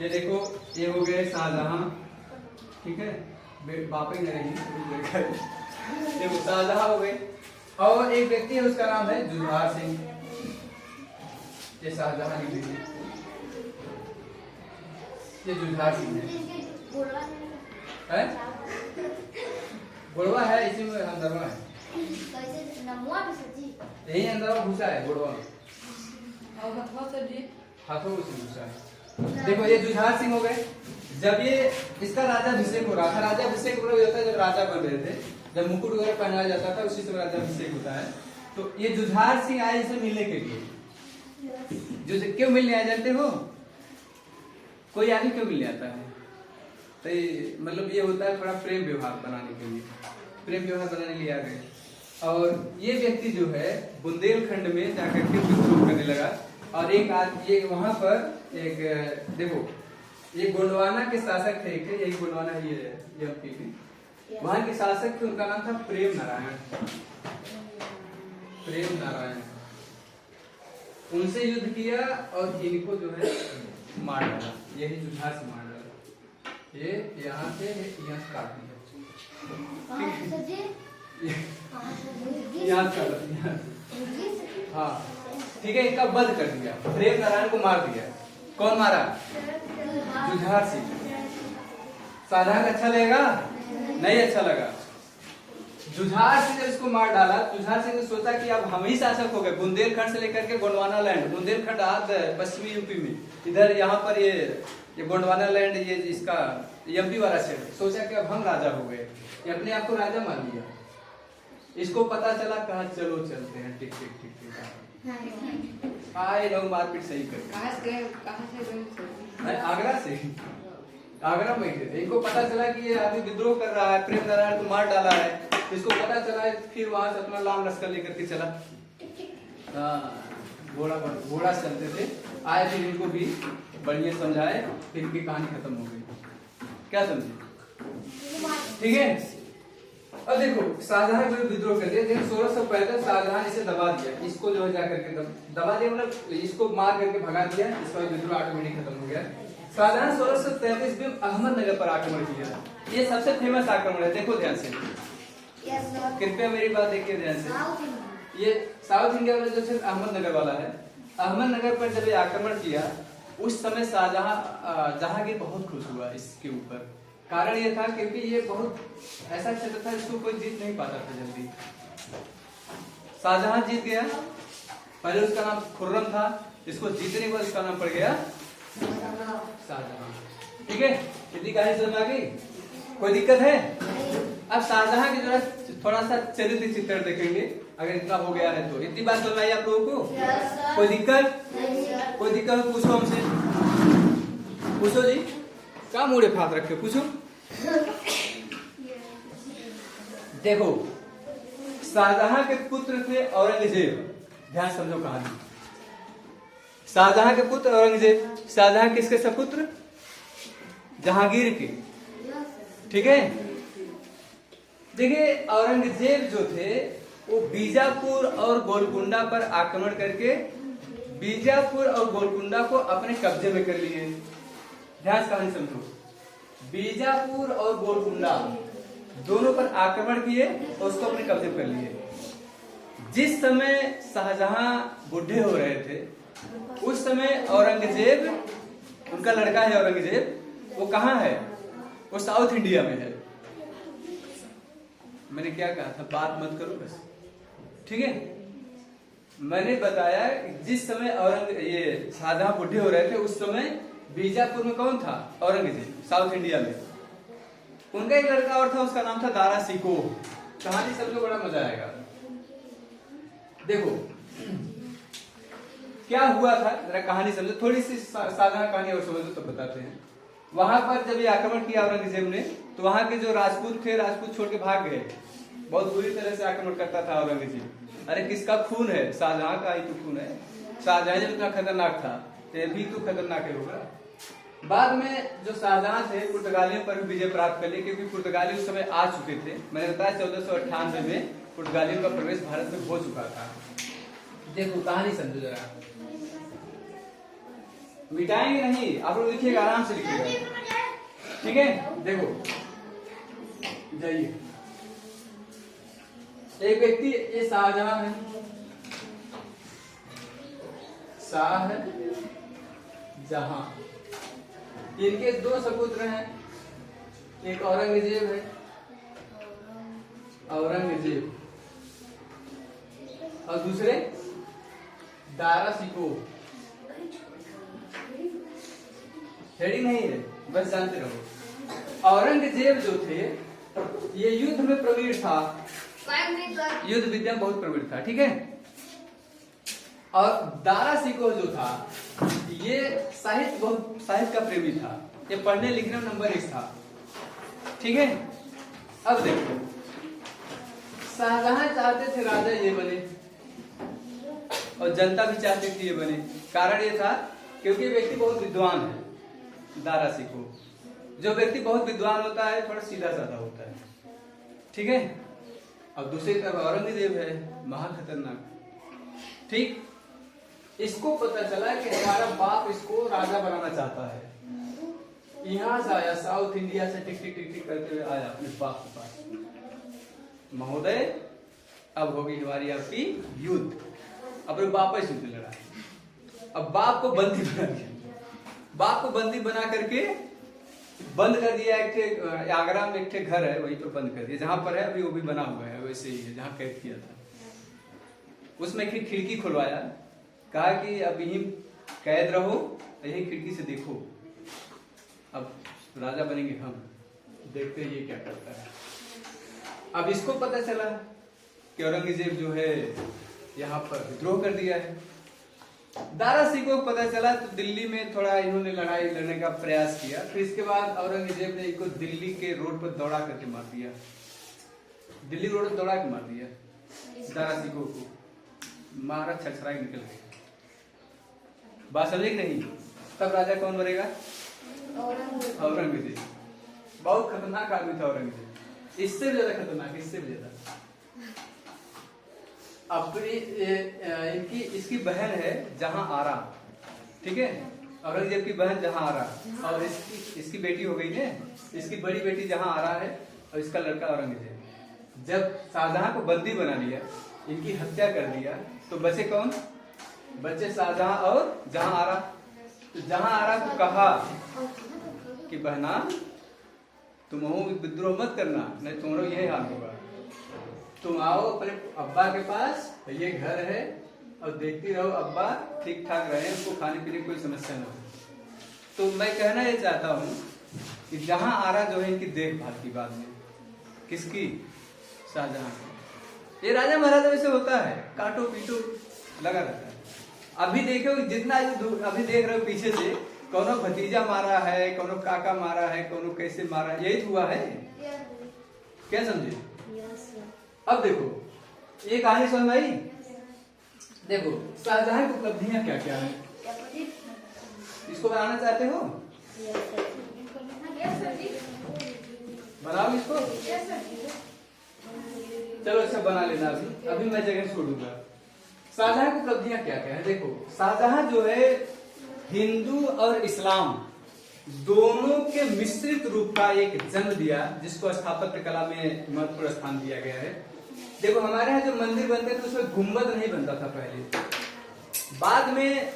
ये देखो ये हो गए शाहजहां, ठीक है, बाप ही नहीं, देखो शाहजहां हो गए, और एक व्यक्ति है उसका नाम है जुझार सिंह, ये शाहजहां की बेटी, ये जुझार सिंह है, गोड़वा है, इसी में अंदरवा है, यही अंदरवा घुसा है गोड़वा में, हाथों से घुसा है। देखो ये जुझार सिंह हो गए। जब ये इसका राजाभिषेक हो रहा था, राजाभिषेक होता है जब राजा बन रहे थे, जब मुकुट वगैरह पहनाया जाता था, उसी समय राजाभिषेक होता है। तो ये जुझार सिंह आए इसे मिलने के लिए। जो क्यों मिलने आए जानते हो, कोई आदमी क्यों मिलने आता है, तो मतलब ये होता है थोड़ा प्रेम व्यवहार बनाने के लिए, प्रेम व्यवहार बनाने के लिए आ गए। और ये व्यक्ति जो है बुंदेलखंड में जाकर के विद्रोह करने लगा, और एक ये वहां पर एक देखो ये गोंडवाना के शासक थे, यही गोंडवाना ये एमपी में, वहां के शासक थे, उनका नाम था प्रेम नारायण। प्रेम नारायण उनसे युद्ध किया और इनको जो है मार डाला, यही जुझार से मार डाला। ये यहाँ से काट दिया, यहाँ काट, हाँ ठीक है, इनका वध कर दिया, प्रेम नारायण को मार दिया। कौन मारा? जुझार सिंह। शाहजहां को अच्छा लगेगा? नहीं अच्छा लगा। जुझार सिंह ने इसको मार डाला। जुझार सिंह ने सोचा कि अब हम ही शासक हो गए, बुंदेलखंड से लेकर के गोंडवाना लैंड, बुंदेलखंड आज पश्चिमी यूपी में, इधर यहाँ पर ये गोंडवाना लैंड, ये इसका एमपी वाला क्षेत्र, सोचा कि अब हम राजा हो गए, ये अपने आप को राजा मान लिया। इसको पता चला, कहा चलो चलते हैं, ठीक ठीक ठीक ठीक, आए लोग मारपीट सही कर, आगरा से, आगरा में थे। इनको पता चला कि ये आदमी विद्रोह कर रहा है, प्रेम नारायण को मार डाला है, इसको पता चला, फिर वहां से अपना लाम लश्कर लेकर के चला। घोड़ा चलते थे, आए फिर इनको भी बढ़िया समझाए, फिर इनकी कहानी खत्म हो गई। क्या समझे? ठीक है। अब देखो शाहजहां ने विद्रोह कर दिया, लेकिन 1665 शाहजहां इसे दबा दिया, इसको जो है जाकर के दबा दिया, मतलब इसको मार करके भगा दिया, इसका विद्रोह ऑटोमेटिक खत्म हो गया। शाहजहां 1633 में अहमदनगर पर आक्रमण किया। ये सबसे फेमस आक्रमण है, देखो ध्यान से, कृपया मेरी बात देखिए ध्यान से। ये साउथ इंडिया वाला जो क्षेत्र अहमदनगर वाला है, अहमदनगर पर जब ये आक्रमण किया, उस समय शाहजहां जहांगीर बहुत खुश हुआ इसके ऊपर। कारण ये था क्योंकि ये बहुत ऐसा क्षेत्र था जिसको कोई जीत नहीं पाता था जल्दी। शाहजहां जीत गया। पहले उसका नाम खुर्रम था, इसको जीतने के बाद उसका नाम पड़ गया शाहजहां। ठीक है, इतनी कहानी समझ आ गई? कोई दिक्कत है? अब शाहजहां की जरा थोड़ा सा चरित्र चित्रण देखेंगे, अगर इतना हो गया है तो। इतनी बात समझ आई आप लोगों को? कोई दिक्कत? कोई दिक्कत पूछो हमसे, पूछो जी। क्या मुड़े फात रखे, पूछो। देखो, शाहजहां के पुत्र थे औरंगजेब। ध्यान समझो कहानी। शाहजहां के पुत्र औरंगजेब। शाहजहां किसके सपुत्र? जहांगीर के। ठीक है। देखिए, औरंगजेब जो थे वो बीजापुर और गोलकुंडा पर आक्रमण करके बीजापुर और गोलकुंडा को अपने कब्जे में कर लिए। ध्यान से कहानी समझो। बीजापुर और गोलकुंडा दोनों पर आक्रमण किए और उसको अपने कब्जे में कर लिए। जिस समय शाहजहां बूढ़े हो रहे थे उस समय औरंगजेब, उनका लड़का है औरंगजेब, वो कहाँ है? वो साउथ इंडिया में है। मैंने क्या कहा था? बात मत करो बस, ठीक है। मैंने बताया जिस समय ये शाहजहां बूढ़े हो रहे थे उस समय बीजापुर में कौन था? औरंगजेब, साउथ इंडिया में। उनका एक लड़का और था, उसका नाम था दारा सिकोह। कहानी समझो, बड़ा मजा आएगा। देखो क्या हुआ था, जरा कहानी समझो। थोड़ी सी साधारण कहानी और समझो तो बताते हैं। वहां पर जब ये आक्रमण किया औरंगजेब ने तो वहां के जो राजपूत थे, राजपूत छोड़ के भाग गए। बहुत बुरी तरह से आक्रमण करता था औरंगजेब। अरे किसका खून है? शाहजहां का ही तो खून है। शाहजहां जब इतना खतरनाक था तो ये भी तो खतरनाक ही होगा। बाद में जो शाहजहां थे पुर्तगालियों पर भी विजय प्राप्त कर ली, क्योंकि पुर्तगाली उस समय आ चुके थे। मैंने बताया 1498 में पुर्तगालियों का प्रवेश भारत में हो चुका था। देखो कहानी समझो जरा, मिटाएंगे नहीं, आप लोग लिखिएगा, आराम से लिखिएगा, ठीक है। देखो जाइए, एक व्यक्ति, ये शाहजहां है, शाहजहां, इनके दो सपुत्र हैं, एक औरंगजेब है, औरंगजेब, और दूसरे दारा सिकोह। हेडिंग नहीं है, बस जानते रहो। औरंगजेब जो थे ये युद्ध में प्रवीण था, युद्ध विद्या में बहुत प्रवीण था, ठीक है। और दारा सिकोह जो था ये साहित्य का प्रेमी था, ये पढ़ने लिखने में नंबर 1 था, ठीक है। अब देखो, शाहजहां चाहते थे राजा ये बने और जनता भी चाहती थी ये बने। कारण ये था क्योंकि व्यक्ति बहुत विद्वान है, दारा सिकोह। जो व्यक्ति बहुत विद्वान होता है थोड़ा सीधा साधा होता है, ठीक है। और दूसरी तरफ औरंगजेब है, महा खतरनाक, ठीक। इसको पता चला कि हमारा बाप इसको राजा बनाना चाहता है। यहां से आया, साउथ इंडिया से टिक टिक टिक टिक करते हुए आया अपने बाप के पास। महोदय, अब होगी हमारी आपकी युद्ध। अपने बाप से युद्ध लड़ा। अब बाप को बंदी बना दिया, बाप को बंदी बना करके बंद कर दिया। एक आगरा में एक घर है, वहीं पर बंद कर दिया, जहां पर है अभी वो भी बना हुआ है वैसे ही है जहां कैद किया था। उसमें खिड़की खुलवाया, कहा कि अब यहीं कैद रहो, यही खिड़की से देखो, अब राजा बनेंगे हम, देखते हैं ये क्या करता है। अब इसको पता चला कि औरंगजेब जो है यहाँ पर विद्रोह कर दिया है। दारा सिकोह को पता चला तो दिल्ली में थोड़ा इन्होंने लड़ाई लड़ने का प्रयास किया। फिर इसके बाद औरंगजेब ने इनको दिल्ली के रोड पर दौड़ा करके मार दिया, दिल्ली रोड पर दौड़ा के मार दिया दारा सिकोह को, मारा, छछराई निकल गई। बात समझे नहीं? तब राजा कौन बनेगा? औरंगजेब। बहुत खतरनाक आदमी था औरंगजेब, इससे भी ज्यादा खतरनाक, इससे भी ज्यादा। अपनी इसकी बहन है जहां आरा, ठीक है। औरंगजेब की बहन जहां आरा, और इसकी बेटी हो गई है, इसकी बड़ी बेटी जहां आरा है, और इसका लड़का औरंगजेब। जब शाहजहां को बंदी बना लिया, इनकी हत्या कर दिया, तो बचे कौन? बच्चे शाहजहां और जहां आरा। तो जहां आरा को कहा कि बहना तुम विद्रोह मत करना, नहीं तुम्हारा यही हाल होगा। तुम आओ अपने अब्बा के पास, ये घर है, और देखती रहो अब्बा ठीक ठाक रहे, उनको खाने पीने की कोई समस्या ना हो। तो मैं कहना ये चाहता हूँ कि जहां आरा जो है इनकी देखभाल की बाद में, किसकी? शाहजहां की। ये राजा महाराजा वैसे होता है, काटो पीटो लगा रहता है। अभी देखो जितना अभी देख रहे हो पीछे से, कोनो भतीजा मारा है, कोनो काका मारा है, कोनो कैसे मारा है, यही तो हुआ है। क्या समझे? Yes sir. अब देखो ये कहानी समझ में आई। देखो शाहजहां की उपलब्धियां क्या क्या है, इसको बनाना चाहते हो? यस सर जी। बनाओ इसको। चलो अच्छा बना लेना, अभी अभी मैं जगह छोड़ूंगा। शाहजहां की उपलब्धियां क्या क्या है? देखो शाहजहां जो है हिंदू और इस्लाम दोनों के मिश्रित रूप का एक जन्म दिया, जिसको स्थापत्य कला में महत्वपूर्ण स्थान दिया गया है। देखो हमारे यहाँ जो मंदिर बनते थे उसमें गुम्बद नहीं बनता था पहले, बाद में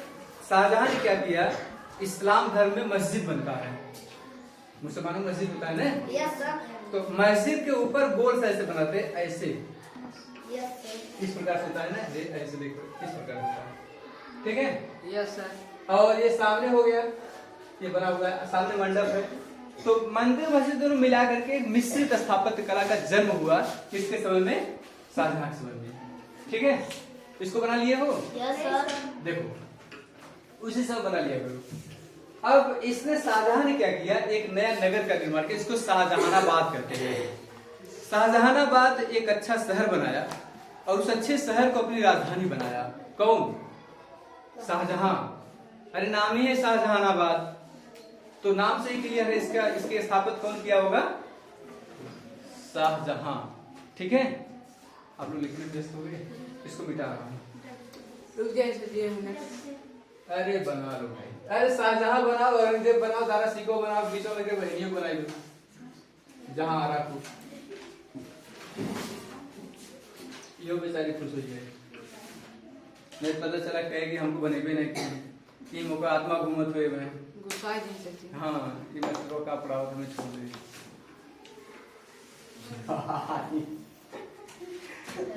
शाहजहां ने क्या किया, इस्लाम धर्म में मस्जिद बनता है, मुसलमानों में मस्जिद होता है ना, यस सर। तो मस्जिद के ऊपर गोल से ऐसे बनाते ऐसे, यस सर। इस प्रकार से होता है ना, ऐसे देखो इस प्रकार होता है, ठीक है। Yes sir. और ये सामने हो गया, ये बना हुआ है, सामने मंडप है। तो मंदिर मस्जिद दोनों मिला करके मिश्रित स्थापत्य कला का जन्म हुआ किसके समय में? शाहजहां के समय में, ठीक है। इसको बना लिए हो? Yes sir. देखो उसी समय बना लिया करो। अब इसने शाहजहां ने क्या किया, एक नया नगर का निर्माण किया, इसको शाहजहानाबाद कहते हैं। शाहजहानाबाद एक अच्छा शहर बनाया और उस अच्छे शहर को अपनी राजधानी बनाया। कौन? शाहजहां। अरे नाम ही है शाहजहानाबाद, तो नाम से ही क्लियर है इसका, इसके स्थापक कौन किया होगा? शाहजहां, ठीक है। आप लोग लिखने में व्यस्त हो गए, इसको मिटा रहा हूं। रुक जाए सर जी हमने। अरे बना लो भाई, अरे शाहजहां बनाओ, औरंगजेब बनाओ, दारा सिको बनाओ, बीचों में बहनियों बनाई लो, जहां आ रहा हो यो बेचारी खुश हो जाए। नहीं पता चला कहेगी हमको बनेबे नहीं कि मुझको आत्मा घूमत हुए मैं। गुस्सा जी सर जी। हाँ ये मतलब का पढ़ाओ तो मैं छोड़ दे।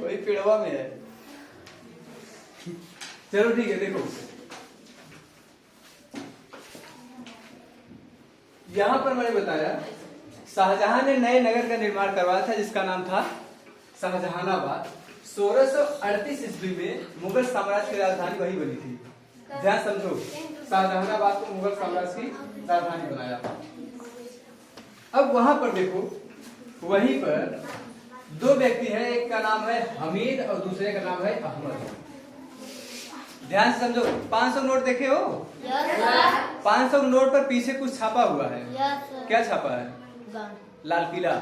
वही पिड़वा में है। चलो ठीक है, देखो यहां पर मैंने बताया शाहजहां ने नए नगर का निर्माण करवाया था जिसका नाम था शाहजहानाबाद। 1638 ईस्वी में मुगल साम्राज्य की राजधानी वही बनी थी। ध्यान समझो, शाहजहानाबाद को मुगल साम्राज्य की राजधानी बनाया। अब वहां पर देखो, वहीं पर दो व्यक्ति हैं, एक का नाम है हमीद और दूसरे का नाम है अहमद। ध्यान से समझो, 500 नोट देखे हो? Yes sir. 500 नोट पर पीछे कुछ छापा हुआ है। Yes sir. क्या छापा है? लाल किला।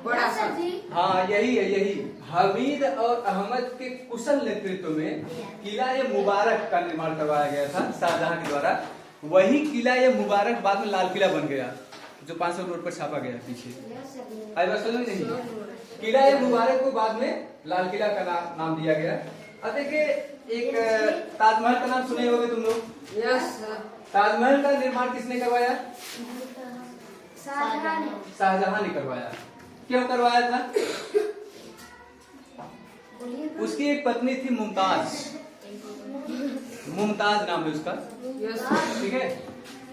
बड़ा सर जी। हाँ यही है, यही हमीद और अहमद के कुशल नेतृत्व में किला ये मुबारक का निर्माण करवाया गया था शाहजहां के द्वारा। वही किला ये मुबारक बाद में लाल किला बन गया, जो 500 नोट पर छापा गया पीछे। आई बात समझ में नहीं? किला ये मुबारक को बाद में लाल किला का नाम दिया गया। अब देखिए एक ताजमहल का नाम सुने होंगे तुम लोग। Yes sir. ताजमहल का निर्माण किसने करवाया? शाहजहां ने करवाया। क्यों करवाया था? उसकी एक पत्नी थी मुमताज, मुमताज नाम है उसका, यस सर। ठीक है।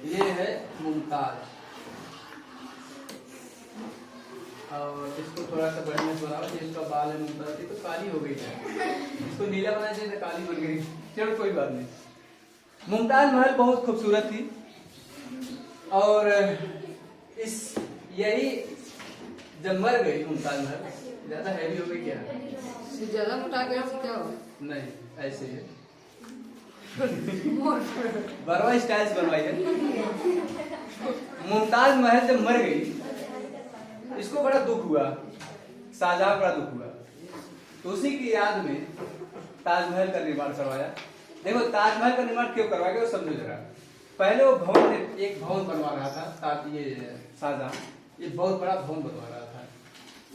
ये है मुमताज, और इसको थोड़ा सा बढ़िया से बनाओ। ये इसका बाल है मुमताज की, तो काली हो गई है, इसको नीला बनाना चाहिए था, काली बन गई। चलो कोई बात नहीं। मुमताज महल बहुत खूबसूरत थी और इस यही जब मर गई मुमताज महल, ज्यादा हैवी हो गई क्या? से ज्यादा मोटा गया तो क्या हो? नहीं ऐसे है, मोट। बरवा स्टाइल से बनवाई है। मुमताज महल जब मर गई, इसको बड़ा दुख हुआ, शाहजहां बड़ा दुख हुआ, तो उसी की याद में ताजमहल का निर्माण करवाया। देखो ताजमहल का निर्माण क्यों करवाया गया समझो जरा। पहले वो भवन, एक भवन बनवा रहा था ताकि ये शाहजहां ये बहुत बड़ा भवन बनवा रहा था,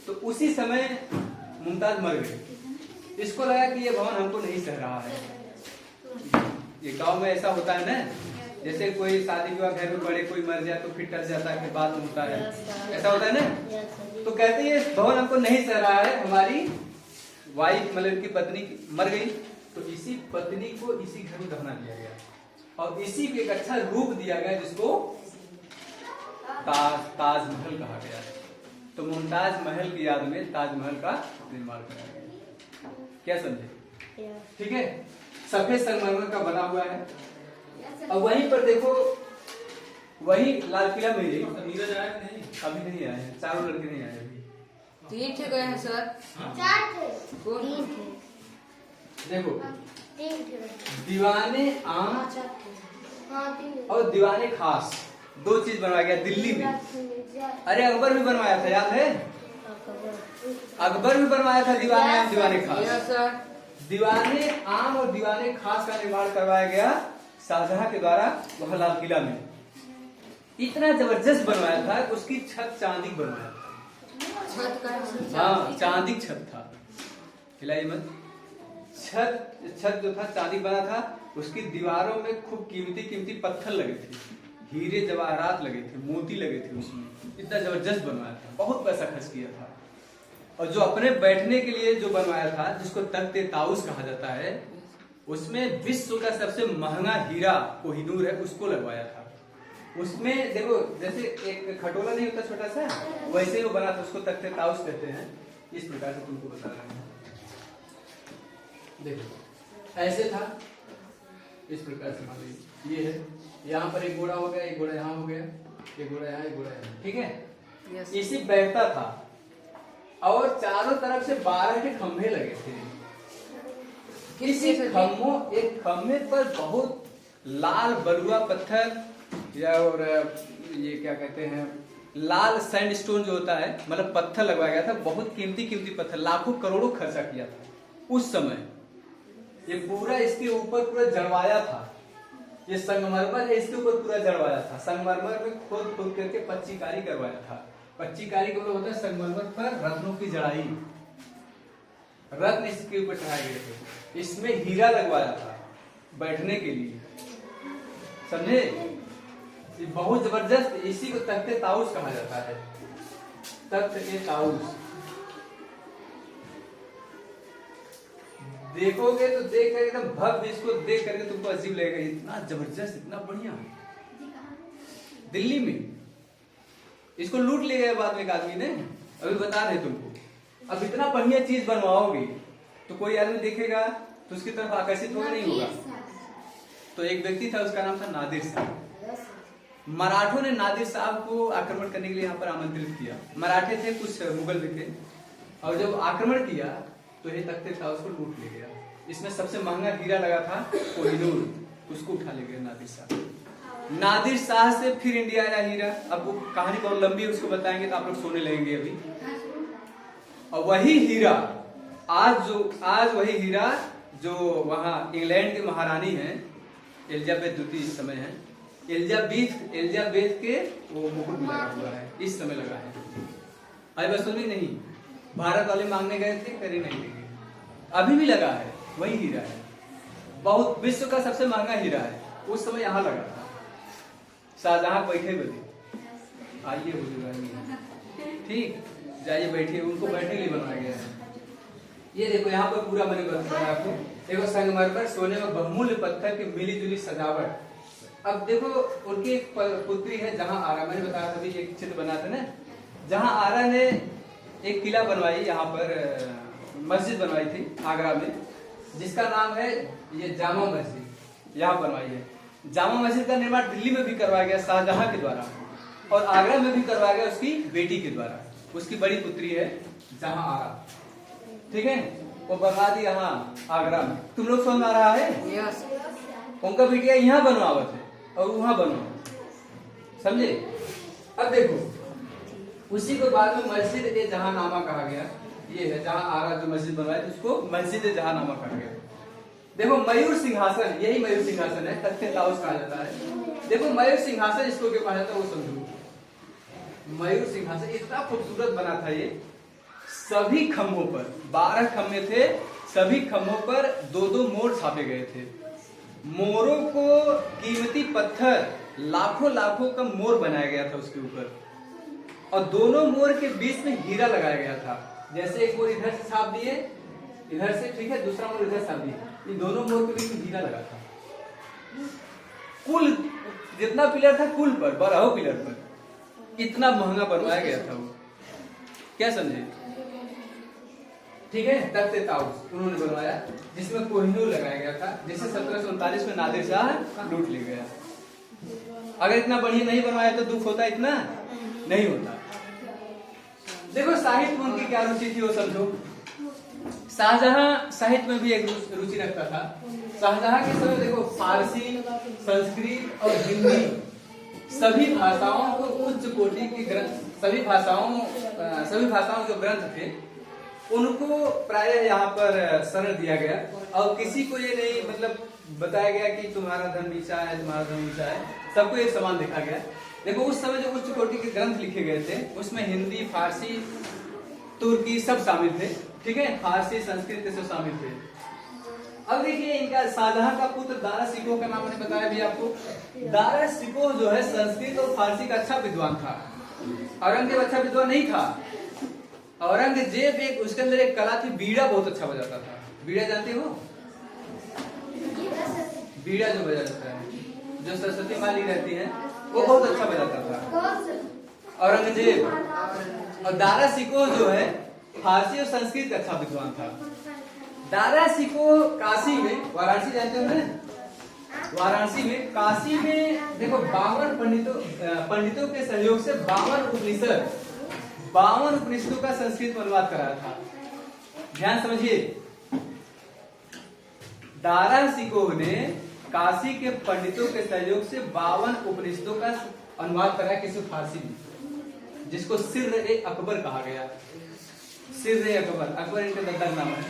तो उसी समय मुमताज मर गई। इसको लगा कि ये भवन हमको नहीं सह रहा है। ये गांव में ऐसा होता है ना, जैसे कोई शादी विवाह घर में बड़े कोई मर जाए तो फिर टल जाता है, बात होता है, ऐसा होता है ना। तो कहते हैं ये भवन हमको नहीं सह रहा है, हमारी वाइफ मतलब इनकी पत्नी मर गई, तो इसी पत्नी को इसी घर में दफना दिया गया और इसी को एक अच्छा रूप दिया गया जिसको ताजमहल कहा गया। तो मुमताज महल की याद में ताजमहल का निर्माण कराया गया। क्या समझे? ठीक है। सफेद संगमरमर का बना हुआ है। और वहीं पर देखो वही लाल किला में ही नीरज आया कि नहीं? अभी नहीं आए हैं, चारों लड़के नहीं आए अभी। 3 ठे गए हैं सर। 4 थे। कौन? 3 थे। देखो 3 थे। दीवाने आम 4 थे। हाँ 3 थे। और दीवाने खास, 2 चीज बनवाया गया दिल्ली में। अरे अकबर भी बनवाया था, याद है? अकबर भी बनवाया था दीवाने आम दीवाने यस खास। सर। दीवाने आम और दीवाने खास का निर्माण करवाया गया शाहजहां के द्वारा वह लाल किला में। इतना जबरदस्त बनवाया था कि उसकी छत चांदी बनवाया था। छत का हाँ चांदी छत था, हिलाई मत। छत जो था चांदी बना था, उसकी दीवारों में खूब कीमती कीमती पत्थर लगे थे, हीरे जवाहरात लगे थे, मोती लगे थे उसमें। इतना जबरदस्त बनवाया था, बहुत पैसा खर्च किया था। और जो अपने बैठने के लिए जो बनवाया था, जिसको तख्ते ताउस कहा जाता है, उसमें विश्व का सबसे महंगा हीरा कोहिनूर है, उसको लगवाया था। उसमें देखो जैसे एक खटोला नहीं होता छोटा सा, वैसे ही वो बना था, उसको तख्ते ताउस कहते हैं। इस प्रकार से तुमको बता रहे हैं। देखो ऐसे था, इस प्रकार से मान लीजिए ये है, यहाँ पर एक घोड़ा हो गया, एक घोड़ा यहाँ हो गया, एक घोड़ा यहाँ, एक घोड़ा यहाँ, ठीक है? यस। इसी बैठता था और चारों तरफ से 12 के खंभे लगे थे। किसी खम्भों, एक खम्भे पर बहुत लाल बलुआ पत्थर या और ये क्या कहते हैं, लाल सैंडस्टोन जो होता है, मतलब पत्थर लगवाया गया था। बहुत कीमती कीमती पत्थर, लाखों करोड़ों खर्चा किया था उस समय। ये पूरा इसके ऊपर पूरा जड़वाया था, ये संगमरमर है, इसके ऊपर पूरा जड़वाया था। संगमरमर में खोद खोद करके पच्चीकारी करवाया था। पच्चीकारी का मतलब होता है संगमरमर पर रत्नों की जड़ाई, रत्न इसके ऊपर चढ़ाए गए थे। इसमें हीरा लगवाया था बैठने के लिए, समझे? ये बहुत जबरदस्त, इसी को तख्ते ताउस कहा जाता है, तख्ते ताउस। देखोगे तो देख कर एकदम भव्य, इसको देख करके तुमको अजीब लगेगा, इतना जबरदस्त, इतना बढ़िया। दिल्ली में इसको लूट ले गए बाद में एक आदमी ने, अभी बता रहे तुमको। अब इतना बढ़िया चीज बनवाओगे तो कोई आदमी देखेगा तो उसकी तरफ आकर्षित होगा नहीं होगा? तो एक व्यक्ति था, उसका नाम था नादिर साहब। मराठों ने नादिर साहब को आक्रमण करने के लिए यहाँ पर आमंत्रित किया। मराठे थे, कुछ मुगल भी थे, और जब आक्रमण किया तो ये तख्ते था उसको लूट ले गया। इसमें सबसे महंगा हीरा लगा था कोहिनूर, उसको उठा ले गया नादिर साहब। नादिर शाह से फिर इंडिया आया हीरा। अब वो कहानी बहुत लंबी है, उसको बताएंगे तो आप लोग सोने लगेंगे अभी। और वही हीरा आज वही हीरा जो वहाँ इंग्लैंड की महारानी है एलिजाबेथ द्वितीय इस समय है, एलिजाबेथ के वो मुकुट में लगा हुआ है, इस समय लगा है। अरे बस सुनी नहीं, भारत वाले मांगने गए थे, करे नहीं देंगे, अभी भी लगा है, वही हीरा है। बहुत विश्व का सबसे महंगा हीरा है, उस समय यहाँ लगा था। शाहजहां बैठे बोले आइए बुजुर्ग, ठीक जाइए बैठिए, उनको बैठने के लिए बनाया गया है। ये देखो यहाँ पर पूरा मैंने बताया आपको, देखो संगमरमर सोने में बहुमूल्य पत्थर की मिली जुली सजावट। अब देखो उनकी एक पुत्री है जहां आरा, मैंने बताया था एक चित्र बना था ना, जहां आरा ने एक किला बनवाई, यहाँ पर मस्जिद बनवाई थी आगरा में, जिसका नाम है ये जामा मस्जिद, यहाँ बनवाई है। जामा मस्जिद का निर्माण दिल्ली में भी करवाया गया शाहजहां के द्वारा, और आगरा में भी करवाया गया उसकी बेटी के द्वारा। उसकी बड़ी पुत्री है जहां आरा, ठीक है, वो बनवा दी यहाँ आगरा में। तुम लोग समझ आ रहा है? यस। उनका बिटिया यहाँ बनवावत है और वहां बनवा, समझे? अब देखो उसी को बाद में मस्जिद ए जहांनामा कहा गया। ये है जहां आरा जो मस्जिद बनवाई थी, उसको मस्जिद ए जहांनामा कहा गया। देखो मयूर सिंहासन, यही मयूर सिंहासन है, तख्ते ताउस कहा जाता है। देखो मयूर सिंहासन इसको क्यों कहा जाता है वो समझो। मयूर सिंहासन इतना खूबसूरत बना था ये, सभी खम्भों पर 12 खम्भे थे, सभी खम्भों पर 2-2 मोर छापे गए थे। मोरों को कीमती पत्थर, लाखों लाखों का मोर बनाया गया था उसके ऊपर, और दोनों मोर के बीच में हीरा लगाया गया था। जैसे एक मोर इधर से छाप दिए, इधर से, ठीक है, दूसरा मोर इधर छाप दिए, इन दोनों मोर के बीच में हीरा लगा था। कुल जितना पिलर था, कुल पर 12 पिलर पर, इतना महंगा बनवाया गया था वो, क्या समझे? ठीक है, तख्ते ताउस उन्होंने बनवाया, जिसमें कोहिनूर लगाया गया था, जिसे 1739 में नादिर शाह लूट ले गया। अगर इतना बढ़िया नहीं बनवाया तो दुख होता, इतना नहीं होता। देखो साहित्य में उनकी क्या रुचि थी वो समझो। शाहजहां साहित्य में भी एक रुचि रखता था। शाहजहां के समय देखो फारसी, संस्कृत और हिंदी सभी भाषाओं को उच्च कोटि के ग्रंथ, सभी भाषाओं जो ग्रंथ थे उनको प्राय यहाँ पर शरण दिया गया और किसी को ये नहीं मतलब बताया गया कि तुम्हारा धर्म नीचा है, तुम्हारा धर्म ऊंचा है, सबको एक समान देखा गया। देखो उस समय जो उच्च कोटि के ग्रंथ लिखे गए थे उसमें हिंदी, फारसी, तुर्की सब शामिल थे, ठीक है, फारसी, संस्कृत ये सब शामिल थे। अब देखिए इनका शाहजहां का पुत्र दारा शिकोह का नाम मैंने बताया भी आपको। दारा शिकोह जो है संस्कृत और फारसी का अच्छा विद्वान था। औरंगजेब अच्छा विद्वान नहीं था। औरंगजेब एक उसके अंदर एक कला थी, बीड़ा बहुत अच्छा बजाता था। बीड़ा जानते हो? बीड़ा जो बजा जाता है, जो सरस्वती माली रहती है वो बहुत अच्छा बजाता था औरंगजेब। और दारा शिकोह जो है फारसी और संस्कृत का अच्छा विद्वान था। दारा शिकोह काशी में, वाराणसी जानते हो ना, वाराणसी में, काशी में देखो 52 पंडितों के सहयोग से 52 उपनिषदों का संस्कृत में अनुवाद कराया था। ध्यान समझिए, दारा शिकोह ने काशी के पंडितों के सहयोग से 52 उपनिषदों का अनुवाद कराया किसी फारसी में, जिसको सिर-ए-अकबर कहा गया। सिर-ए-अकबर, अकबर इनका दद्दा नाम है,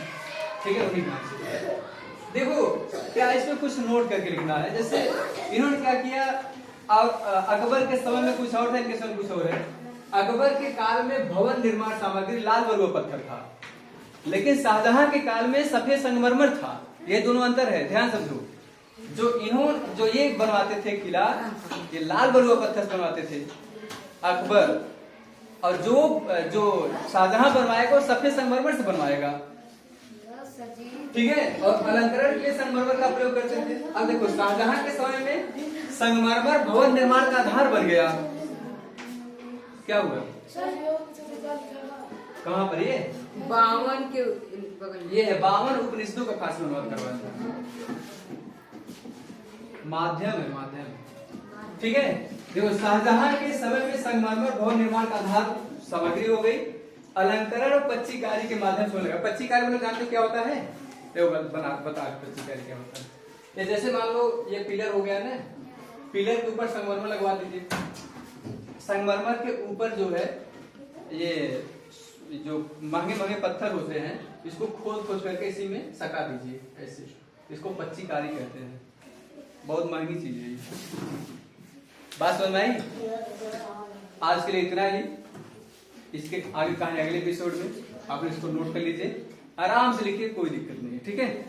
ठीक है, उन्हीं नाम से। देखो क्या इसमें कुछ नोट करके लिखना है। जैसे इन्होंने क्या किया, अकबर के समय में कुछ और था, इनके समय कुछ और है। अकबर के काल में भवन निर्माण सामग्री लाल बलुआ पत्थर था, लेकिन शाहजहां के काल में सफेद संगमरमर था। ये दोनों अंतर है, ध्यान समझो। जो ये बनवाते थे किला, ये लाल बलुआ पत्थर से बनवाते थे अकबर, और जो शाहजहां बनवाएगा वो सफेद संगमरमर से बनवाएगा, ठीक है। और अलंकरण के लिए संगमरमर का प्रयोग करते थे। अब देखो शाहजहां के समय में संगमरमर भवन निर्माण का आधार बन गया। क्या हुआ? कहाँ पर ये 52 के बगल में ये है 52 उपनिषदों का फारसी अनुवाद करवाया था। माध्यम, ठीक है। देखो शाहजहां के समय में संगमरमर भवन निर्माण का आधार सामग्री हो गई। अलंकरण और पच्चीकारी के माध्यम से लगा। पच्चीकारी मतलब जानते क्या होता है? बता पच्चीकारी क्या होता है। ये जैसे मान लो ये पिलर हो गया ना, पिलर के ऊपर संगमरमर लगवा दीजिए। संगमरमर के ऊपर जो है ये जो महंगे पत्थर होते हैं, इसको खोद करके इसी में सका दीजिए ऐसे। इसको पच्चीकारी कहते हैं। बहुत महंगी चीज है ये। बात समझ में आई? आज के लिए इतना ही। इसके आगे कहानी अगले एपिसोड में। आप इसको नोट कर लीजिए, आराम से लिखिए, कोई दिक्कत नहीं है, ठीक है।